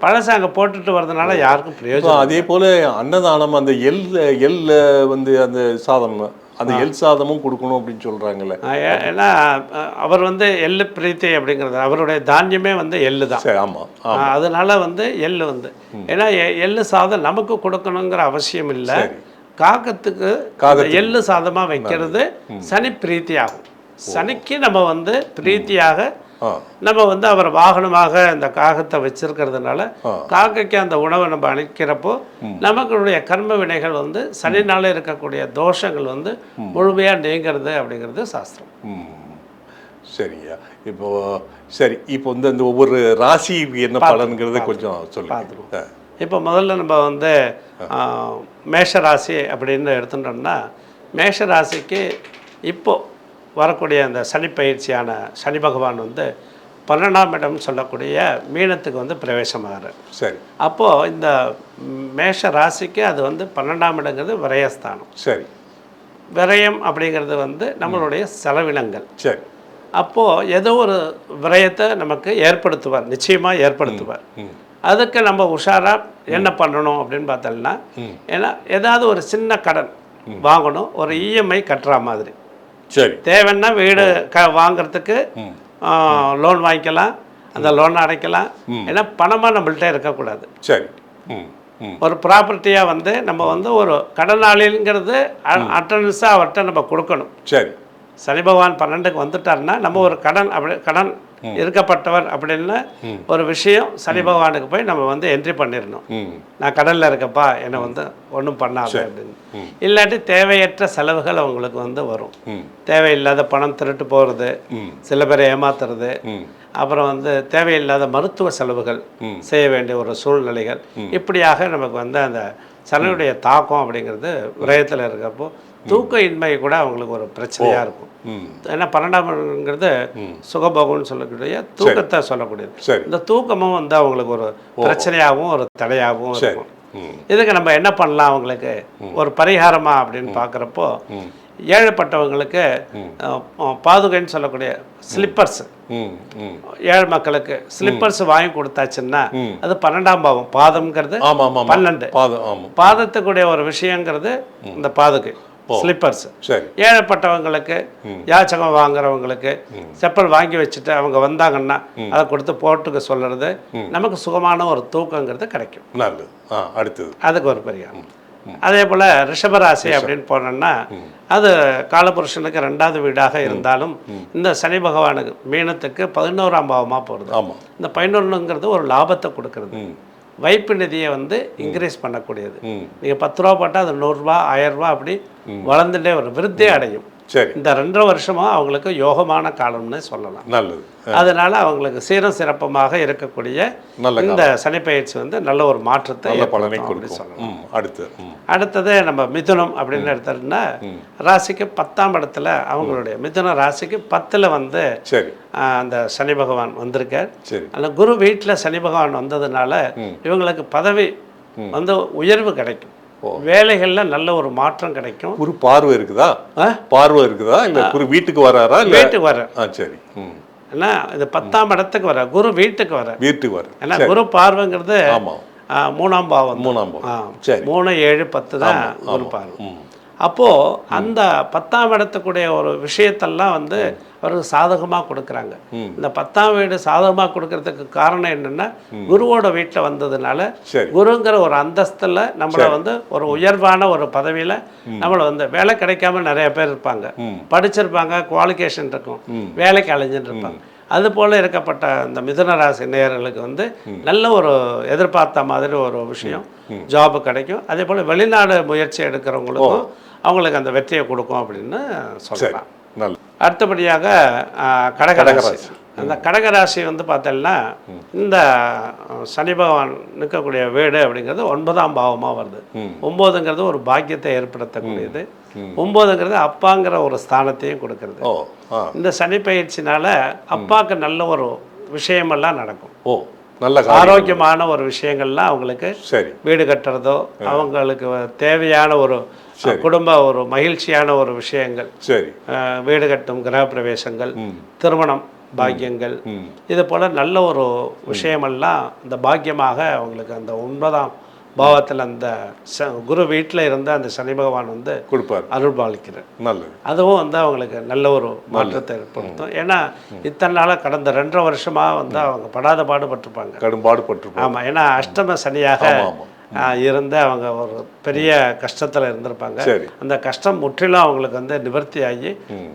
பழசு அங்கே போட்டுட்டு வர்றதுனால யாருக்கும் பிரயோஜனம். அதே போல அன்னதானம், அந்த எல் வந்து அந்த சாதம், அந்த எல் சாதமும் கொடுக்கணும் அப்படின்னு சொல்கிறாங்கல்ல. ஏன்னா அவர் வந்து எள்ளு பிரீத்தி அப்படிங்கிறது, அவருடைய தானியமே வந்து எள்ளு தான். ஆமாம், அதனால வந்து எள்ளு வந்து, ஏன்னா எள்ளு சாதம் நமக்கு கொடுக்கணுங்கிற அவசியம் இல்லை. காகத்துக்கு எள்ளு சாதமாக வைக்கிறது சனி பிரீத்தி ஆகும். சனிக்கு நம்ம வந்து பிரீத்தியாக நம்ம வந்து அவர் வாகனமாக இந்த காகத்தை வச்சிருக்கிறதுனால காக்கைக்கு அந்த உணவை நம்ம அளிக்கிறப்போ நமக்குடைய கர்ம வினைகள் வந்து சனினால இருக்கக்கூடிய தோஷங்கள் வந்து முழுமையாக நீங்கிறது அப்படிங்கிறது சாஸ்திரம். சரிங்க. இப்போ சரி, இப்போ வந்து இந்த ஒவ்வொரு ராசிக்கு என்ன பலன்கிறது கொஞ்சம் சொல்லுங்க. இப்போ முதல்ல நம்ம வந்து மேஷ ராசி அப்படின்னு எடுத்துட்டோம்னா, மேஷ ராசிக்கு இப்போ வரக்கூடிய அந்த சனி பயிற்சியான சனி பகவான் வந்து 12ஆம் இடம் சொல்லக்கூடிய மீனத்துக்கு வந்து பிரவேசமாகிறார். சரி, அப்போது இந்த மேஷ ராசிக்கு அது வந்து 12ஆம் இடங்கிறது விரயஸ்தானம். சரி, விரயம் அப்படிங்கிறது வந்து நம்மளுடைய செலவினங்கள். சரி, அப்போது ஏதோ ஒரு விரயத்தை நமக்கு ஏற்படுத்துவார், நிச்சயமாக ஏற்படுத்துவார். அதுக்கு நம்ம உஷாராக என்ன பண்ணணும் அப்படின்னு பார்த்தோம்னா, ஏன்னா ஏதாவது ஒரு சின்ன கடன் வாங்கணும், ஒரு இஎம்ஐ கட்டுற மாதிரி. சரி, தேவைன்னா வீடு வாங்கிறதுக்கு லோன் வாங்கிக்கலாம், அந்த லோனை அடைக்கலாம். ஏன்னா பணமாக நம்மள்கிட்ட இருக்கக்கூடாது. சரி, ஒரு ப்ராப்பர்ட்டியாக வந்து நம்ம வந்து ஒரு கடனாளிங்கிறது அட்டண்டன்ஸாக அவர்கிட்ட நம்ம கொடுக்கணும். சரி, சனி பகவான் 12க்கு வந்துட்டாருன்னா நம்ம ஒரு கடன் இருக்கப்பட்டவர் அப்படின்னு ஒரு விஷயம் சனி பகவானுக்கு போய் நம்ம வந்து என்ட்ரி பண்ணிடணும். நான் கடனில் இருக்கப்பா, என்னை வந்து ஒன்றும் பண்ணாது அப்படின்னு. இல்லாட்டி தேவையற்ற செலவுகள் அவங்களுக்கு வந்து வரும். தேவையில்லாத பணம் திருட்டு போகிறது, சில பேரை ஏமாத்துறது, அப்புறம் வந்து தேவையில்லாத மருத்துவ செலவுகள் செய்ய வேண்டிய ஒரு சூழ்நிலைகள், இப்படியாக நமக்கு வந்து அந்த சனியுடைய தாக்கம் அப்படிங்கிறது விரயத்தில் இருக்கப்போ தூக்க இன்மை கூட அவங்களுக்கு ஒரு பிரச்சனையாக இருக்கும். ஏன்னா 12ஆம்ங்கிறது சுகபோகம்னு சொல்லக்கூடிய தூக்கத்தை சொல்லக்கூடியது. இந்த தூக்கமும் வந்து அவங்களுக்கு ஒரு பிரச்சனையாகவும் ஒரு தடையாகவும் இருக்கும். இதுக்கு நம்ம என்ன பண்ணலாம் அவங்களுக்கு ஒரு பரிகாரமா அப்படின்னு பார்க்குறப்போ, ஏழைப்பட்டவங்களுக்கு பாதுகைன்னு சொல்லக்கூடிய ஸ்லிப்பர்ஸ், ஏழை மக்களுக்கு ஸ்லிப்பர்ஸ் வாங்கி கொடுத்தாச்சுன்னா அது 12ஆம் பாவம். பாதம்ங்கிறது 12, பாதத்துக்குடைய ஒரு விஷயங்கிறது இந்த பாதுகை. ஸ்லிப்பர்ஸ். சரி. ஏழைப்பட்டவங்களுக்கு, யாச்சகம் வாங்குறவங்களுக்கு செப்பல் வாங்கி வச்சுட்டு அவங்க வந்தாங்கன்னா அதை கொடுத்து போட்டுக்க சொல்றது, நமக்கு சுகமான ஒரு தூக்கங்கிறது கிடைக்கும். நல்லது. அடுத்தது அதுக்கு ஒரு பரிகாரம். அதே போல் ரிஷபராசி அப்படின்னு போனோம்னா அது காலபுருஷனுக்கு 2வது வீடாக இருந்தாலும் இந்த சனி பகவானுக்கு மீனத்துக்கு 11ஆம் பாவமாக போகிறது. ஆமாம். இந்த 11ங்கிறது ஒரு லாபத்தை கொடுக்கறது, வைப்பு நிதியை வந்து இன்க்ரீஸ் பண்ணக்கூடியது. நீங்கள் 10 ரூபா போட்டால் அது 100 ரூபா 1000 ரூபா அப்படி வளர்ந்துட்டே வரும், விருத்தி அடையும். சரி. இந்த 2.5 வருஷமாக அவங்களுக்கு யோகமான காலம்னு சொல்லலாம். நல்லது. அதனால அவங்களுக்கு சீரம் சிறப்பமாக இருக்கக்கூடிய இந்த சனிப்பெயர்ச்சி வந்து நல்ல ஒரு மாற்றத்தை பலனை கொடுக்கும். அடுத்தது நம்ம மிதுனம் அப்படின்னு எடுத்தோம்னா ராசிக்கு 10ஆம் இடத்துல அவங்களுடைய மிதுன ராசிக்கு 10ல் வந்து அந்த சனி பகவான் வந்திருக்கார். அந்த குரு வீட்டில் சனி பகவான் வந்ததுனால இவங்களுக்கு பதவி வந்து உயர்வு கிடைக்கும், வேலைகள்ல நல்ல ஒரு மாற்றம் கிடைக்கும். குரு பார்வை இருக்குதா? பார்வை இருக்குதா? இல்ல குரு வீட்டுக்கு வராரா? வீட்டுக்கு வர. சரி. ஏன்னா இது 10ஆம் இடத்துக்கு வர, குரு வீட்டுக்கு வர. வீட்டுக்கு வர. ஏன்னா குரு பார்வைங்கிறது 3ஆம் பாவம். 3, 7, 10 தான் குரு பார்வை. அப்போது அந்த 10ஆம் இடத்துக்குடைய ஒரு விஷயத்தெல்லாம் வந்து அவருக்கு சாதகமாக கொடுக்குறாங்க. இந்த 10ஆம் வீடு சாதகமாக கொடுக்கறதுக்கு காரணம் என்னென்னா குருவோட வீட்டில் வந்ததுனால குருங்கிற ஒரு அந்தஸ்தில் நம்மளை வந்து ஒரு உயர்வான ஒரு பதவியில் நம்மளை வந்து வேலை கிடைக்காம நிறைய பேர் இருப்பாங்க, படிச்சிருப்பாங்க, குவாலிஃபிகேஷன் இருக்கும், வேலைக்கு அலைஞ்சுட்டு இருப்பாங்க. அது போல் இருக்கப்பட்ட இந்த மிதுன ராசி நேயர்களுக்கு வந்து நல்ல ஒரு எதிர்பார்த்த மாதிரி ஒரு விஷயம் ஜாபு கிடைக்கும். அதே போல் வெளிநாடு முயற்சி எடுக்கிறவங்களுக்கும் அவங்களுக்கு அந்த வெற்றியை கொடுக்கும் அப்படின்னு சொல்லலாம். அடுத்தபடியாக கடகராசி. அந்த கடகராசி வந்து பார்த்தோம்னா இந்த சனி பகவான் நிற்கக்கூடிய வீடு அப்படிங்கிறது 9ஆம் பாவமாக வருது. 9ங்கிறது ஒரு பாக்கியத்தை ஏற்படுத்தக்கூடியது. 9ங்கிறது அப்பாங்கிற ஒரு ஸ்தானத்தையும் கொடுக்கறது. இந்த சனி பயிற்சினால அப்பாவுக்கு நல்ல ஒரு விஷயமெல்லாம் நடக்கும். நல்ல ஆரோக்கியமான ஒரு விஷயங்கள்லாம் அவங்களுக்கு வீடு கட்டுறதோ அவங்களுக்கு தேவையான ஒரு குடும்ப ஒரு மகிழ்ச்சியான ஒரு விஷயங்கள், வீடு கட்டும், கிரகப்பிரவேசங்கள், திருமணம் பாக்கியங்கள், இது போல் நல்ல ஒரு விஷயமெல்லாம் இந்த பாக்கியமாக அவங்களுக்கு அந்த 9ஆம் பாவத்தில் அந்த குரு வீட்டில் இருந்த அந்த சனி பகவான் வந்து கொடுப்பார், அருள்பாலிக்கிறார். நல்லது. அதுவும் வந்து அவங்களுக்கு நல்ல ஒரு மாற்றத்தை ஏற்படுத்தும். ஏன்னா இத்தனை நாளாக கடந்த 2.5 வருஷமாக வந்து அவங்க படாத பாடுபட்டிருப்பாங்க, கடும்பாடுபட்டிருப்பாங்க. ஆமாம். ஏன்னா அஷ்டம சனியாக இருந்து அவங்க ஒரு பெரிய கஷ்டத்தில் இருந்திருப்பாங்க. அந்த கஷ்டம் முற்றிலும் அவங்களுக்கு வந்து நிவர்த்தி ஆகி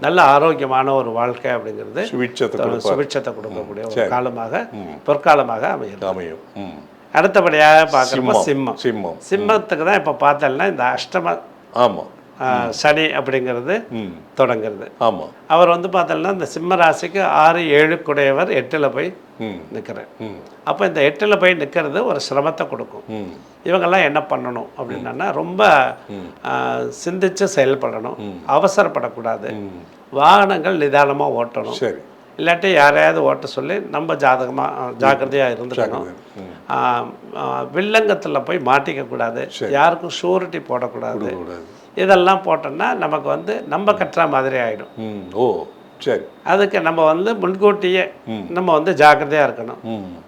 நல்ல ஆரோக்கியமான ஒரு வாழ்க்கை அப்படிங்கிறது சுபிட்சத்தை கொடுக்கக்கூடிய ஒரு காலமாக பொற்காலமாக அமையும். அடுத்தபடியாக பார்க்குறப்ப சிம்மம். சிம்மத்துக்கு தான் இப்போ பார்த்தோம்னா இந்த அஷ்டம சனி அப்படிங்கிறது தொடங்குறது. அவர் வந்து பார்த்தோம்னா இந்த சிம்ம ராசிக்கு 6, 7 குடையவர் 8ல் போய் நிற்கிறார். அப்போ இந்த 8ல் போய் நிற்கிறது ஒரு சிரமத்தை கொடுக்கும். இவங்கெல்லாம் என்ன பண்ணணும் அப்படின்னா ரொம்ப சிந்திச்சு செயல்படணும், அவசரப்படக்கூடாது, வாகனங்கள் நிதானமாக ஓட்டணும், இல்லாட்டி யாரையாவது ஓட்ட சொல்லி நம்ம ஜாக்கிரதையாக இருந்துக்கணும். வில்லங்கத்தில் போய் மாட்டிக்கக்கூடாது, யாருக்கும் ஷூரிட்டி போடக்கூடாது. இதெல்லாம் போட்டோம்னா நமக்கு வந்து நம்ம கட்டுற மாதிரி ஆகிடும். அதுக்கு நம்ம வந்து முன்கூட்டியே நம்ம வந்து ஜாக்கிரதையாக இருக்கணும்.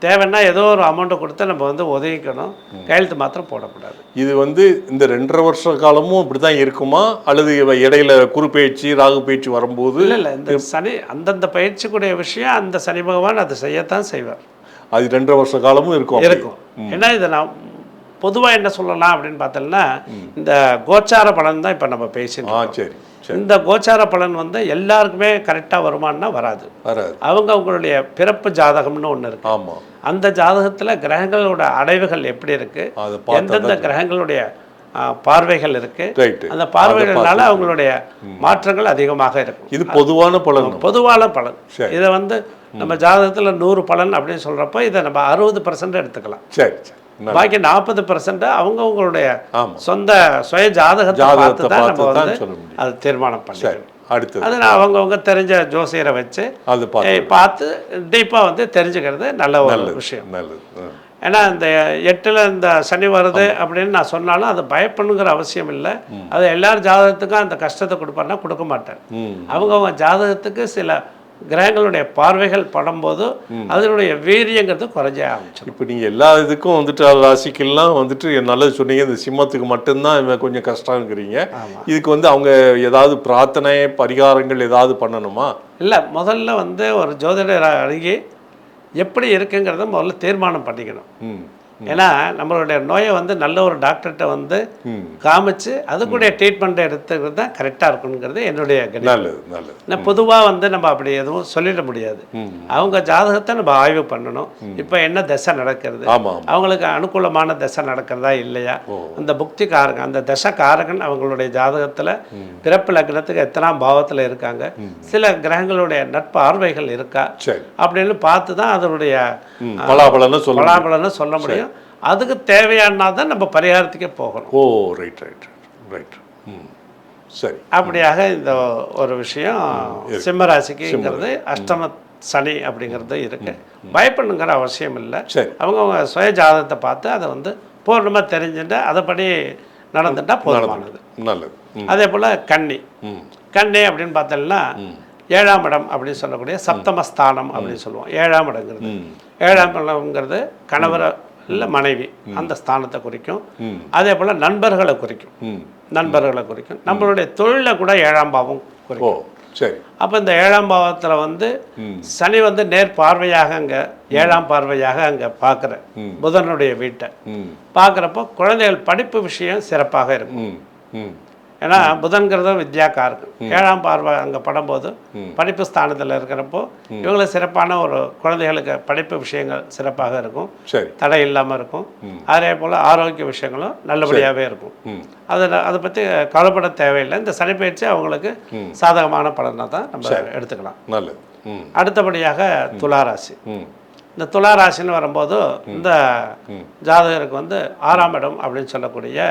தேவைன்னா ஏதோ ஒரு அமௌண்ட்டை கொடுத்து நம்ம வந்து ஒதுக்கிக்கணும், கையெழுத்து மாத்திரம் போடக்கூடாது. இது வந்து இந்த 2.5 வருஷ காலமும் இப்படி தான் இருக்குமா, அல்லது இடையில குரு பயிற்சி ராகு பயிற்சி வரும்போது? இல்லை, இந்த சனி அந்தந்த பயிற்சிக்குடைய விஷயம் அந்த சனி பகவான் அதை செய்யத்தான் செய்வார். அது 2.5 வருஷ காலமும் இருக்கும். ஏன்னா இதை நான் பொதுவாக என்ன சொல்லலாம் அப்படின்னு பார்த்தோம்னா இந்த கோச்சார பலன் தான் இப்போ நம்ம பேசினோம். இந்த கோச்சார பலன் வந்து எல்லாருக்குமே கரெக்டாக வருமானா வராது. அவங்களுடைய பிறப்பு ஜாதகம்னு ஒன்று இருக்கு. அந்த ஜாதகத்தில் கிரகங்களோட அடைவுகள் எப்படி இருக்கு, எந்தெந்த கிரகங்களுடைய பார்வைகள் இருக்கு, அந்த பார்வைகள்னால அவங்களுடைய மாற்றங்கள் அதிகமாக இருக்கும். இது பொதுவான பலன். இதை வந்து நம்ம ஜாதகத்தில் 100 பலன் அப்படின்னு சொல்றப்ப இதை நம்ம 60% எடுத்துக்கலாம். பாக்கி 40% அவங்களுடைய சொந்த சுய ஜாதகத்தை பார்த்து தான் நம்ம வந்து அது தீர்மானம் பண்ணிக்கணும். அது அவங்கவுங்க தெரிஞ்ச ஜோசியரை வச்சு பார்த்து டீப்பாக வந்து தெரிஞ்சுக்கிறது நல்ல ஒரு விஷயம். ஏன்னா இந்த 8ல் இந்த சனி வருது அப்படின்னு நான் சொன்னாலும் அது பயப்படணுங்கிற அவசியம் இல்லை. அது எல்லாரும் ஜாதகத்துக்கும் அந்த கஷ்டத்தை கொடுப்பாருன்னா கொடுக்க மாட்டேன். அவங்கவுங்க ஜாதகத்துக்கு சில கிரகங்களுடைய பார்வைகள் படும்போது அதனுடைய வீரியங்கிறது குறைஞ்ச ஆரம்பிச்சிடும். இப்போ நீங்கள் எல்லா இதுக்கும் வந்துட்டு ராசிக்கெல்லாம் வந்துட்டு நல்லது சொன்னீங்க, இந்த சிம்மத்துக்கு மட்டும்தான் இவன் கொஞ்சம் கஷ்டங்கிறீங்க. இதுக்கு வந்து அவங்க ஏதாவது பிரார்த்தனை பரிகாரங்கள் ஏதாவது பண்ணணுமா? இல்லை, முதல்ல வந்து ஒரு ஜோதிடர் அணுகி எப்படி இருக்குங்கிறத முதல்ல தீர்மானம் பண்ணிக்கணும். ஏன்னா நம்மளுடைய நோயை வந்து நல்ல ஒரு டாக்டர்கிட்ட வந்து காமிச்சு அதுக்குடைய ட்ரீட்மெண்ட் எடுத்துக்கிறது தான் கரெக்டாக இருக்கணுங்கிறது என்னுடைய கணிப்பு. பொதுவாக வந்து நம்ம அப்படி எதுவும் சொல்லிட முடியாது. அவங்க ஜாதகத்தை நம்ம ஆய்வு பண்ணணும். இப்போ என்ன தசை நடக்கிறது, அவங்களுக்கு அனுகூலமான தசை நடக்கிறதா இல்லையா, அந்த புக்தி காரகன் அந்த தசை காரகன் அவங்களுடைய ஜாதகத்தில் பிறப்பு லக்னத்துக்கு எத்தனாம் பாவத்தில் இருக்காங்க, சில கிரகங்களுடைய நட்பார்வைகள் இருக்கா அப்படின்னு பார்த்து தான் அதனுடைய பலாபலன்னு சொல்ல முடியும். அதுக்கு தேவையானதான் நம்ம பரிகாரத்துக்கே போகணும். ஓ, ரைட் ரைட் ரைட். சரி, அப்படியாக இந்த ஒரு விஷயம் சிம்ம ராசிக்குங்கிறது அஷ்டம சனி அப்படிங்கிறது இருக்கு. பயப்படணுங்கிற அவசியம் இல்லை. அவங்க சுய ஜாதகத்தை பார்த்து அதை வந்து பூர்ணமாக தெரிஞ்சுட்டு அதைப்படி நடந்துட்டா போதுமானது. நல்லது. அதே போல் கன்னி அப்படின்னு பார்த்தோம்னா 7ஆம் இடம் அப்படின்னு சொல்லக்கூடிய சப்தமஸ்தானம் அப்படின்னு சொல்லுவோம். 7ஆம் இடங்கிறது 7ஆம் இடம்ங்கிறது கணவரை இல்லை மனைவி அந்த ஸ்தானத்தை குறிக்கும். அதே போல் நண்பர்களை குறிக்கும். நம்மளுடைய தொழிலை கூட 7ஆம் பாவம் குறிக்கும். சரி, அப்போ இந்த 7ஆம் பாவத்தில் வந்து சனி வந்து நேர் பார்வையாக அங்கே 7ஆம் பார்வையாக அங்கே பார்க்குற புதனுடைய வீட்டை பார்க்குறப்போ குழந்தைகள் படிப்பு விஷயம் சிறப்பாக இருக்கும். ஏன்னா புதன்கிறது வித்யாக்காரர்கள் 7ஆம் பார்வை அங்கே படும்போது படிப்பு ஸ்தானத்தில் இருக்கிறப்போ இவங்களை சிறப்பான ஒரு குழந்தைகளுக்கு படிப்பு விஷயங்கள் சிறப்பாக இருக்கும், தடை இல்லாமல் இருக்கும். அதே போல் ஆரோக்கிய விஷயங்களும் நல்லபடியாகவே இருக்கும். அதை பற்றி கவலைப்பட தேவையில்லை. இந்த சனிப்பயிற்சி அவங்களுக்கு சாதகமான பலனை தான் நம்ம எடுத்துக்கலாம். நல்லது. அடுத்தபடியாக துளாராசி. இந்த துளாராசின்னு வரும்போது இந்த ஜாதகருக்கு வந்து 6ஆம் இடம் அப்படின்னு சொல்லக்கூடிய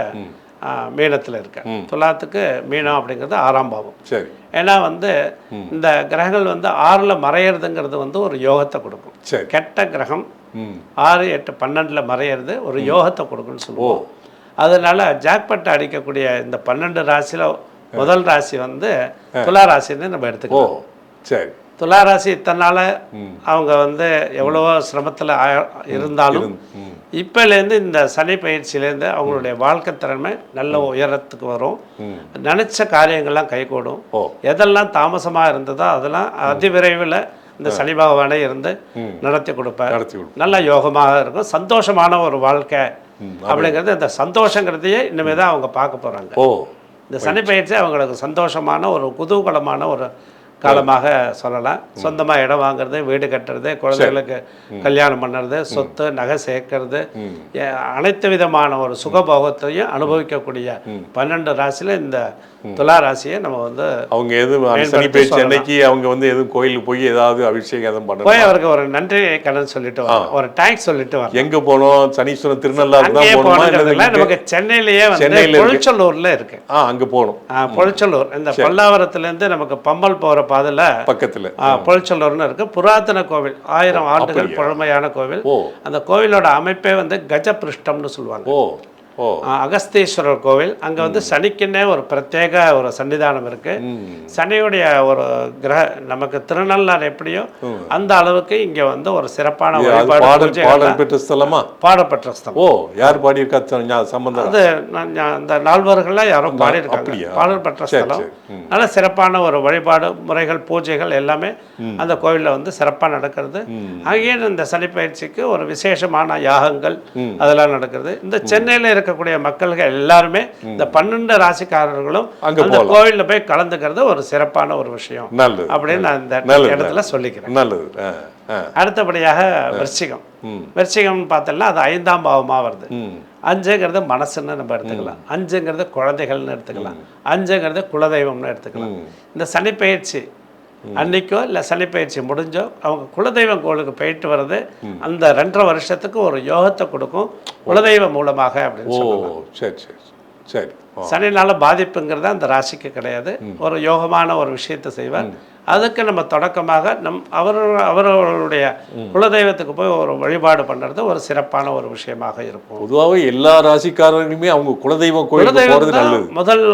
மீனத்தில் இருக்க துலாத்துக்கு மீனம் அப்படிங்கிறது 6ஆம் பாவம். சரி, ஏன்னா வந்து இந்த கிரகங்கள் வந்து 6ல் மறையிறதுங்கிறது வந்து ஒரு யோகத்தை கொடுக்கும். கெட்ட கிரகம் 6, 8, 12 மறையிறது ஒரு யோகத்தை கொடுக்குன்னு சொல்லுவோம். அதனால ஜாக்பட் அடிக்கக்கூடிய இந்த 12 ராசியில் முதல் ராசி வந்து துலா ராசின்னு நம்ம எடுத்துக்கலாம். சரி, துலா ராசி இத்தனை நாள் அவங்க வந்து எவ்வளவோ சிரமத்தில் இருந்தாலும் இப்போலேருந்து இந்த சனி பயிற்சியிலேருந்து அவங்களுடைய வாழ்க்கை திறமை நல்ல உயரத்துக்கு வரும். நினச்ச காரியங்கள்லாம் கைகூடும். எதெல்லாம் தாமசமாக இருந்ததோ அதெல்லாம் அதிவிரைவில் இந்த சனி பகவானே இருந்து நடத்தி கொடுப்பார். நல்ல யோகமாக இருக்கும். சந்தோஷமான ஒரு வாழ்க்கை அப்படிங்கிறது, இந்த சந்தோஷங்கிறதையே இனிமேல் தான் அவங்க பார்க்க போகிறாங்க. இந்த சனி பயிற்சி அவங்களுக்கு சந்தோஷமான ஒரு குதூகலமான ஒரு காலமாக சொல்லலாம். சொந்தமாக இடம் வாங்குறது, வீடு கட்டுறது, குழந்தைகளுக்கு கல்யாணம் பண்ணுறது, சொத்து நகை சேர்க்கறது, அனைத்து விதமான ஒரு சுகபோகத்தையும் அனுபவிக்கக்கூடிய 12 ராசியில் இந்த துலா ராசியை நம்ம வந்து அவங்க எதுவும் சனி பயிற்சி அன்னைக்கு அவங்க வந்து எதுவும் கோயிலுக்கு போய் ஏதாவது அபிஷேகம் எதுவும் பண்ண போய் அவருக்கு ஒரு நன்றி கடன் சொல்லிட்டு வரோம், ஒரு தேங்க்ஸ் சொல்லிட்டு வரோம். எங்கே போனோம்? சனீஸ்வரன் திருநள்ளாறு நமக்கு சென்னையிலேயே வந்து பொழிச்சலூர்ல இருக்கு, அங்கே போகணும். பொழிச்சலூர் இந்த பல்லாவரத்துலேருந்து நமக்கு பம்பல் போகிற பாதையில் பக்கத்தில் பொழிச்சலூர்னு இருக்கு. புராதன கோவில், 1000 ஆண்டுகள் பழமையான கோவில். அந்த கோவிலோட அமைப்பே வந்து கஜபிருஷ்டம்னு சொல்லுவாங்க. அகஸ்தீஸ்வரர் கோவில். அங்கே வந்து சனிக்குன்னே ஒரு பிரத்யேக ஒரு சன்னிதானம் இருக்கு. சனியுடைய ஒரு கிரக நமக்கு திருநள்ளாறு எப்படியோ அந்த அளவுக்கு இங்க வந்து ஒரு சிறப்பான பாடப்பெற்ற ஸ்தலமா? பாடப்பெற்ற ஸ்தலம். யார் பாடியிருக்கா சம்பந்தம்? அது அந்த நால்வர்கள்லாம் யாரோ பாடியிருக்காங்க. பாடல்பெற்ற ஸ்தலம். நல்ல சிறப்பான ஒரு வழிபாடு முறைகள், பூஜைகள் எல்லாமே அந்த கோவிலில் வந்து சிறப்பாக நடக்கிறது. அங்கேயே இந்த சனி பயிற்சிக்கு ஒரு விசேஷமான யாகங்கள் அதெல்லாம் நடக்கிறது. இந்த சென்னையில் இருக்கக்கூடிய மக்கள்கள் எல்லாருமே இந்த 12 ராசிக்காரர்களும் அந்த கோவிலில் போய் கலந்துக்கிறது ஒரு சிறப்பான ஒரு விஷயம் அப்படின்னு நான் இந்த இடத்துல சொல்லிக்கிறேன். நல்லது. அடுத்தபடியாக விருச்சிகம். விருச்சிகம்னு பார்த்தோம்னா அது 5ஆம் பாவமாக வருது. 5ங்கிறது மனசுன்னு நம்ம எடுத்துக்கலாம், 5ங்கிறது குழந்தைகள்னு எடுத்துக்கலாம், 5ங்கிறது குலதெய்வம்னு எடுத்துக்கலாம். இந்த சனிப்பயிற்சி அன்னைக்கோ இல்லை சனிப்பயிற்சி முடிஞ்சோ அவங்க குலதெய்வம் கோவிலுக்கு போயிட்டு வர்றது அந்த 2.5 வருஷத்துக்கு ஒரு யோகத்தை கொடுக்கும் குலதெய்வம் மூலமாக அப்படின்னு சொல்லுவோம். சரி சரி சரி. சனினால பாதிப்புங்கிறது அந்த ராசிக்கு கிடையாது. ஒரு யோகமான ஒரு விஷயத்தை செய்வார். அதுக்கு நம்ம தொடக்கமாக அவர்களுடைய குலதெய்வத்துக்கு போய் ஒரு வழிபாடு பண்ணுறது ஒரு சிறப்பான ஒரு விஷயமாக இருக்கும். பொதுவாகவே எல்லா ராசிக்காரர்களுமே அவங்க குலதெய்வம் கோயிலுக்கு போகிறது நல்லது. முதல்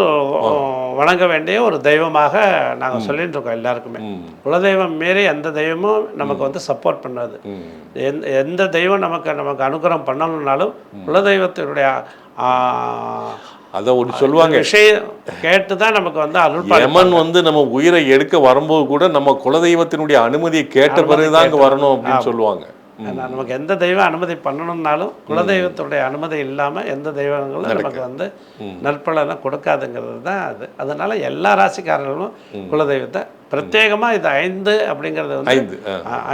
வணங்க வேண்டிய ஒரு தெய்வமாக நாங்கள் சொல்லிட்டு இருக்கோம் எல்லாருக்குமே. குலதெய்வம் மீறி எந்த தெய்வமும் நமக்கு வந்து சப்போர்ட் பண்ணாது. எந்த தெய்வம் நமக்கு அனுகிரகம் பண்ணணும்னாலும் குலதெய்வத்தினுடைய அதை ஒன்று சொல்லுவாங்க, விஷயம் கேட்டு தான் நமக்கு வந்து யமன் வந்து நம்ம உயிரை எடுக்க வரும்போது கூட நம்ம குலதெய்வத்தினுடைய அனுமதியை கேட்ட பிறகுதான் அங்கே வரணும் அப்படின்னு சொல்லுவாங்க. நமக்கு எந்த தெய்வம் அனுமதி பண்ணணும்னாலும் குலதெய்வத்துடைய அனுமதி இல்லாமல் எந்த தெய்வங்களும் நமக்கு வந்து நற்பலனை கொடுக்காதுங்கிறது தான் அது. அதனால எல்லா ராசிக்காரர்களும் குலதெய்வத்தை பிரத்யேகமாக இது 5 அப்படிங்கிறது வந்து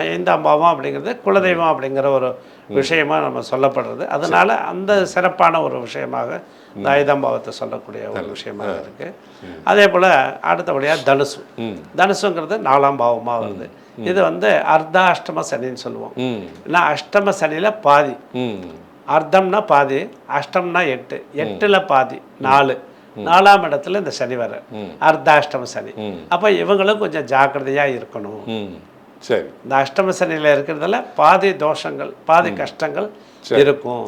5ஆம் பாவம் அப்படிங்கிறது குலதெய்வம் அப்படிங்கிற ஒரு விஷயமா நம்ம சொல்லப்படுறது. அதனால அந்த சிறப்பான ஒரு விஷயமாக இந்த 5ஆம் பாவத்தை சொல்லக்கூடிய ஒரு விஷயமாக இருக்கு. அதே போல் அடுத்தபடியாக தனுசு. தனுசுங்கிறது 4ஆம் பாவமாக வருது. இது வந்து அர்த்தாஷ்டம சனின்னு சொல்லுவோம். ஏன்னா அஷ்டம சனியில் பாதி, அர்த்தம்னா பாதி, அஷ்டம்னா 8, 8ல் பாதி 4, 4ஆம் இடத்துல இந்த சனி வர அர்த்தாஷ்டம சனி. அப்போ இவங்களும் கொஞ்சம் ஜாக்கிரதையாக இருக்கணும். சரி, இந்த அஷ்டம சனியில் இருக்கிறதுல பாதி தோஷங்கள் பாதி கஷ்டங்கள் இருக்கும்.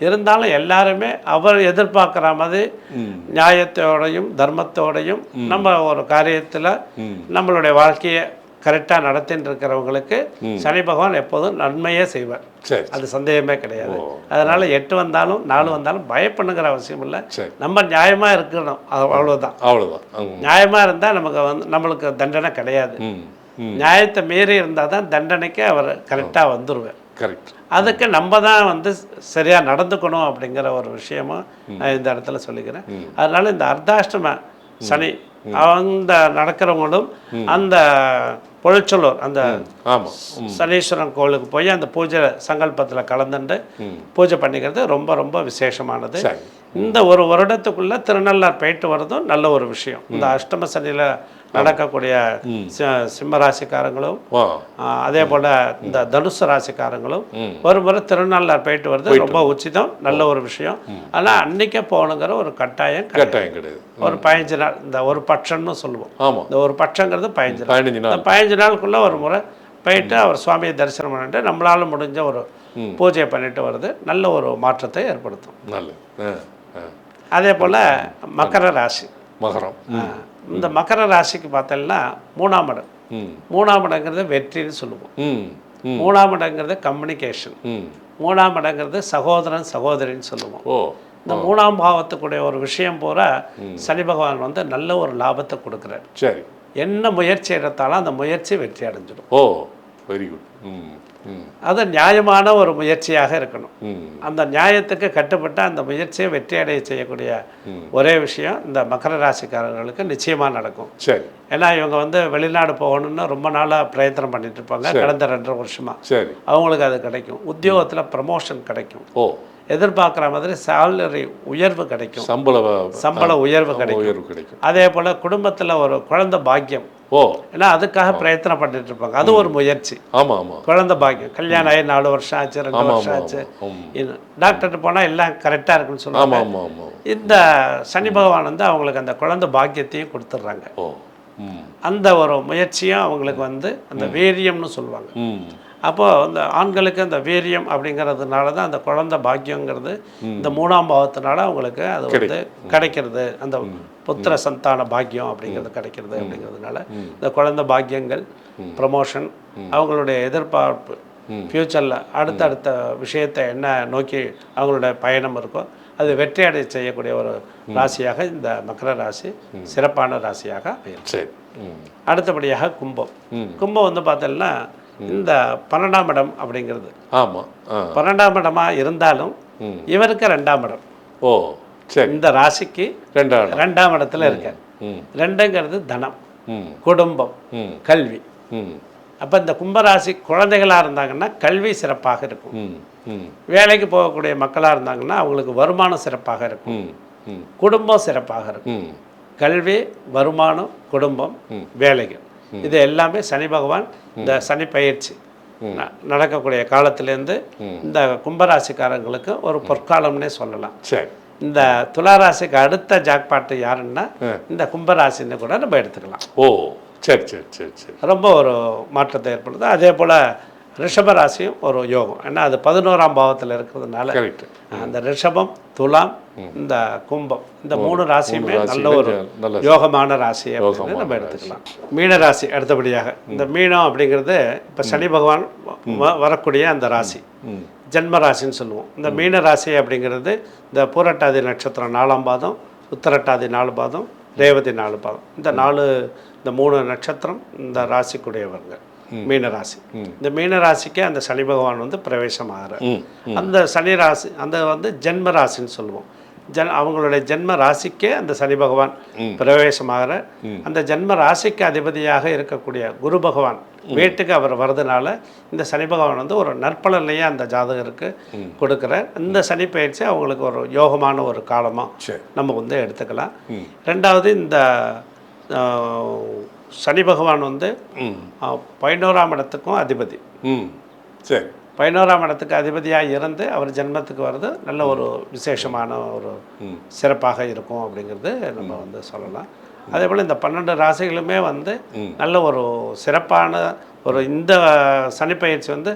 இருந்தாலும் எல்லாருமே அவர் எதிர்பார்க்குற மாதிரி நியாயத்தோடையும் தர்மத்தோடையும் நம்ம ஒரு காரியத்தில் நம்மளுடைய வாழ்க்கையை கரெக்டாக நடத்தின்னு இருக்கிறவங்களுக்கு சனி பகவான் எப்போதும் நன்மையே செய்வார். அது சந்தேகமே கிடையாது. அதனால 8 வந்தாலும் 4 வந்தாலும் பயப்படுங்கிற அவசியம் இல்லை. நம்ம நியாயமாக இருக்கணும், அவ்வளோதான். நியாயமாக இருந்தால் நமக்கு வந்து நம்மளுக்கு தண்டனை கிடையாது. நியாயத்தை மீறி இருந்தால் தான் தண்டனைக்கு அவர் கரெக்டாக வந்துடுவார். அதுக்கு நம்ம தான் வந்து சரியாக நடந்துக்கணும் அப்படிங்கிற ஒரு விஷயமும் நான் இந்த இடத்துல சொல்லிக்கிறேன். அதனால இந்த அர்த்தாஷ்டம சனி அந்த நடக்கிறவங்களும் அந்த பொழிச்சலூர் அந்த சனீஸ்வரன் கோவிலுக்கு போய் அந்த பூஜை சங்கல்பத்தில் கலந்துட்டு பூஜை பண்ணிக்கிறது ரொம்ப ரொம்ப விசேஷமானது. இந்த ஒரு வருடத்துக்குள்ளே திருநள்ளார் போயிட்டு வர்றதும் நல்ல ஒரு விஷயம். இந்த அஷ்டம சனியில் நடக்கக்கூடிய சிம்ம ராசிக்காரங்களும் அதே போல் இந்த தனுசு ராசிக்காரங்களும் ஒரு முறை திருநள்ளார் போயிட்டு வருது ரொம்ப உச்சிதம், நல்ல ஒரு விஷயம். ஆனால் அன்னைக்கே போகணுங்கிற ஒரு கட்டாயம் கிடையாது. ஒரு 15 நாள், இந்த ஒரு பட்சம்னு சொல்லுவோம். இந்த ஒரு பட்சங்கிறது 15 நாள். 15 நாளுக்குள்ள ஒரு முறை போயிட்டு அவர் சுவாமியை தரிசனம் பண்ணிட்டு நம்மளால முடிஞ்ச ஒரு பூஜையை பண்ணிட்டு வருது நல்ல ஒரு மாற்றத்தை ஏற்படுத்தும். அதே போல் மகர ராசி. இந்த மகர ராசிக்கு பார்த்தோம்னா 3ஆம் இடம். 3ஆம் இடங்கிறது வெற்றின்னு சொல்லுவோம். 3ஆம் இடங்கிறது கம்யூனிகேஷன். 3ஆம் இடங்கிறது சகோதரன் சகோதரின்னு சொல்லுவோம். இந்த 3ஆம் பாவத்துக்குடைய ஒரு விஷயம் பூரா சனி பகவான் வந்து நல்ல ஒரு லாபத்தை கொடுக்குறார். என்ன முயற்சி எடுத்தாலும் அந்த முயற்சி வெற்றி அடைஞ்சிடும். Very good. அது நியாயமான ஒரு முயற்சியாக இருக்கணும். அந்த நியாயத்துக்கு கட்டுப்பட்டு அந்த முயற்சியை வெற்றி அடைய செய்யக்கூடிய ஒரே விஷயம் இந்த மகர ராசிக்காரர்களுக்கு நிச்சயமாக நடக்கும். ஏன்னா இவங்க வந்து வெளிநாடு போகணும்னு ரொம்ப நாளாக பிரயத்தனம் பண்ணிட்டு இருப்பாங்க. கடந்த 2.5 வருஷமா அவங்களுக்கு அது கிடைக்கும். உத்தியோகத்தில் ப்ரமோஷன் கிடைக்கும். எதிர்பார்க்குற மாதிரி சேலரி உயர்வு கிடைக்கும், சம்பள உயர்வு கிடைக்கும். அதே போல் குடும்பத்தில் ஒரு குழந்தை பாக்கியம். ஏன்னா அதுக்காக பிரயத்தனம் பண்ணிட்டு இருப்பாங்க. அது ஒரு முயற்சி. குழந்தை பாக்கியம், கல்யாணம் ஆகி 4 வருஷம் ஆச்சு, 2 வருஷம் ஆச்சு, டாக்டர்கிட்ட போனால் எல்லாம் கரெக்டாக இருக்குன்னு சொல்லுவாங்க. இந்த சனி பகவான் வந்து அவங்களுக்கு அந்த குழந்தை பாக்கியத்தையும் கொடுத்துட்றாங்க. அந்த ஒரு முயற்சியும் அவங்களுக்கு வந்து அந்த வீரியம்னு சொல்லுவாங்க. அப்போது அந்த ஆண்களுக்கு அந்த வீரியம் அப்படிங்கிறதுனால தான் அந்த குழந்தை பாக்கியங்கிறது இந்த 3ஆம் பாவத்தினால அவங்களுக்கு அது வந்து கிடைக்கிறது. அந்த புத்திர சந்தான பாக்கியம் அப்படிங்கிறது கிடைக்கிறது. அப்படிங்கிறதுனால இந்த குழந்தை பாக்கியங்கள், ப்ரமோஷன், அவங்களுடைய எதிர்பார்ப்பு ஃப்யூச்சரில் அடுத்தடுத்த விஷயத்தை என்ன நோக்கி அவங்களுடைய பயணம் இருக்கோ அது வெற்றி அடைய செய்யக்கூடிய ஒரு ராசியாக இந்த மகர ராசி சிறப்பான ராசியாக அமையும். அடுத்தபடியாக கும்பம். கும்பம் வந்து பார்த்தோம்னா இந்த 12ஆம் இடம் அப்படிங்கிறது 12ஆம் இடமாக இருந்தாலும் இவருக்கு 2ஆம் இடம். இந்த ராசிக்கு 2ஆம் இடத்துல இருக்க. 2ங்கிறது தனம், குடும்பம், கல்வி. அப்போ இந்த கும்பராசி குழந்தைகளாக இருந்தாங்கன்னா கல்வி சிறப்பாக இருக்கும். வேலைக்கு போகக்கூடிய மக்களாக இருந்தாங்கன்னா அவங்களுக்கு வருமானம் சிறப்பாக இருக்கும், குடும்பம் சிறப்பாக இருக்கும். கல்வி, வருமானம், குடும்பம், வேலைகள், இது எல்லாமே சனி பகவான் இந்த சனி பயிற்சி நடக்கக்கூடிய காலத்திலேருந்து இந்த கும்பராசிக்காரங்களுக்கு ஒரு பொற்காலம்னே சொல்லலாம். இந்த துளாராசிக்கு அடுத்த ஜாக்பாட்டு யாருன்னா இந்த கும்பராசின்னு கூட நம்ம எடுத்துக்கலாம். ரொம்ப ஒரு மாற்றத்தை ஏற்படுது. அதே போல் ரிஷப ராசியும் ஒரு யோகம். ஏன்னா அது 11ஆம் பாவத்தில் இருக்கிறதுனால கரெக்ட். அந்த ரிஷபம், துலாம், இந்த கும்பம், இந்த 3 ராசியுமே நல்ல ஒரு யோகமான ராசி அப்படின்னு நம்ம எடுத்துக்கலாம். மீன ராசி அடுத்தபடியாக. இந்த மீனம் அப்படிங்கிறது இப்போ சனி பகவான் வரக்கூடிய அந்த ராசி, ஜென்ம ராசின்னு சொல்லுவோம். இந்த மீன ராசி அப்படிங்கிறது இந்த பூரட்டாதி நட்சத்திரம் 4ஆம் பாதம், உத்தரட்டாதி 4 பாதம், ரேவதி 4 பாதம், இந்த 3 நட்சத்திரம் இந்த ராசிக்குடையவங்க மீன ராசி. இந்த மீன ராசிக்கு அந்த சனி பகவான் வந்து பிரவேசம் ஆகிறார். அந்த சனி ராசி அந்த ஜென்ம ராசின்னு சொல்லுவோம். அவங்களுடைய ஜென்ம ராசிக்கே அந்த சனி பகவான் பிரவேசமாகிற அந்த ஜென்ம ராசிக்கு அதிபதியாக இருக்கக்கூடிய குரு பகவான் வீட்டுக்கு அவர் வர்றதுனால இந்த சனி பகவான் வந்து ஒரு நற்பலனையே அந்த ஜாதகருக்கு கொடுக்குற இந்த சனி பயிற்சி அவங்களுக்கு ஒரு யோகமான ஒரு காலமாக நம்ம வந்து எடுத்துக்கலாம். ரெண்டாவது இந்த சனி பகவான் வந்து 11ஆம் இடத்துக்கும் அதிபதி. சரி, 11ஆம் இடத்துக்கு அதிபதியாக இருந்து அவர் ஜென்மத்துக்கு வர்றது நல்ல ஒரு விசேஷமான ஒரு சிறப்பாக இருக்கும் அப்படிங்கிறது நம்ம வந்து சொல்லலாம். அதே போல் இந்த 12 ராசிகளுமே வந்து நல்ல ஒரு சிறப்பான ஒரு இந்த சனிப்பயிற்சி வந்து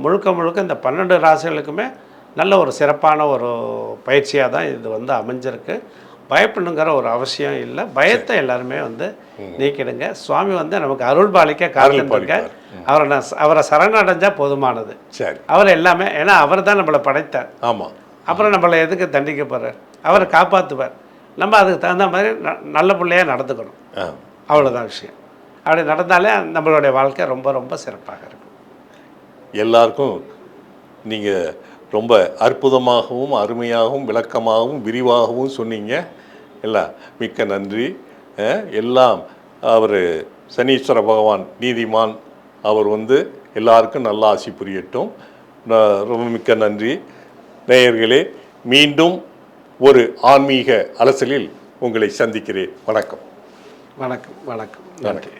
முழுக்க இந்த 12 ராசிகளுக்குமே நல்ல ஒரு சிறப்பான ஒரு பயிற்சியாக தான் இது வந்து அமைஞ்சிருக்கு. பயப்படணுங்கிற ஒரு அவசியம் இல்லை. பயத்தை எல்லாருமே வந்து நீக்கிடுங்க. சுவாமி வந்து நமக்கு அருள் பாலிக்க காத்துருக்க அவரை சரணடைஞ்சால் போதுமானது. சரி, அவர் எல்லாமே, ஏன்னா அவர் தான் நம்மளை படைத்தார். ஆமாம். அப்புறம் நம்மளை எதுக்கு தண்டிக்க போகிறார்? அவரை காப்பாற்றுவார். நம்ம அதுக்கு தகுந்த மாதிரி நல்ல பிள்ளையாக நடந்துக்கணும். அவ்வளோதான் விஷயம். அப்படி நடந்தாலே நம்மளுடைய வாழ்க்கை ரொம்ப ரொம்ப சிறப்பாக இருக்கும். எல்லாருக்கும் நீங்கள் ரொம்ப அற்புதமாகவும் அருமையாகவும் விளக்கமாகவும் விரிவாகவும் சொன்னீங்க. எல்லாம் மிக்க நன்றி. எல்லாம் அவர் சனீஸ்வர பகவான் நீதிமான், அவர் வந்து எல்லாருக்கும் நல்ல ஆசி புரியட்டும். ரொம்ப மிக்க நன்றி. நேயர்களே, மீண்டும் ஒரு ஆன்மீக அலசலில் உங்களை சந்திக்கிறேன். வணக்கம். வணக்கம். வணக்கம். நன்றி.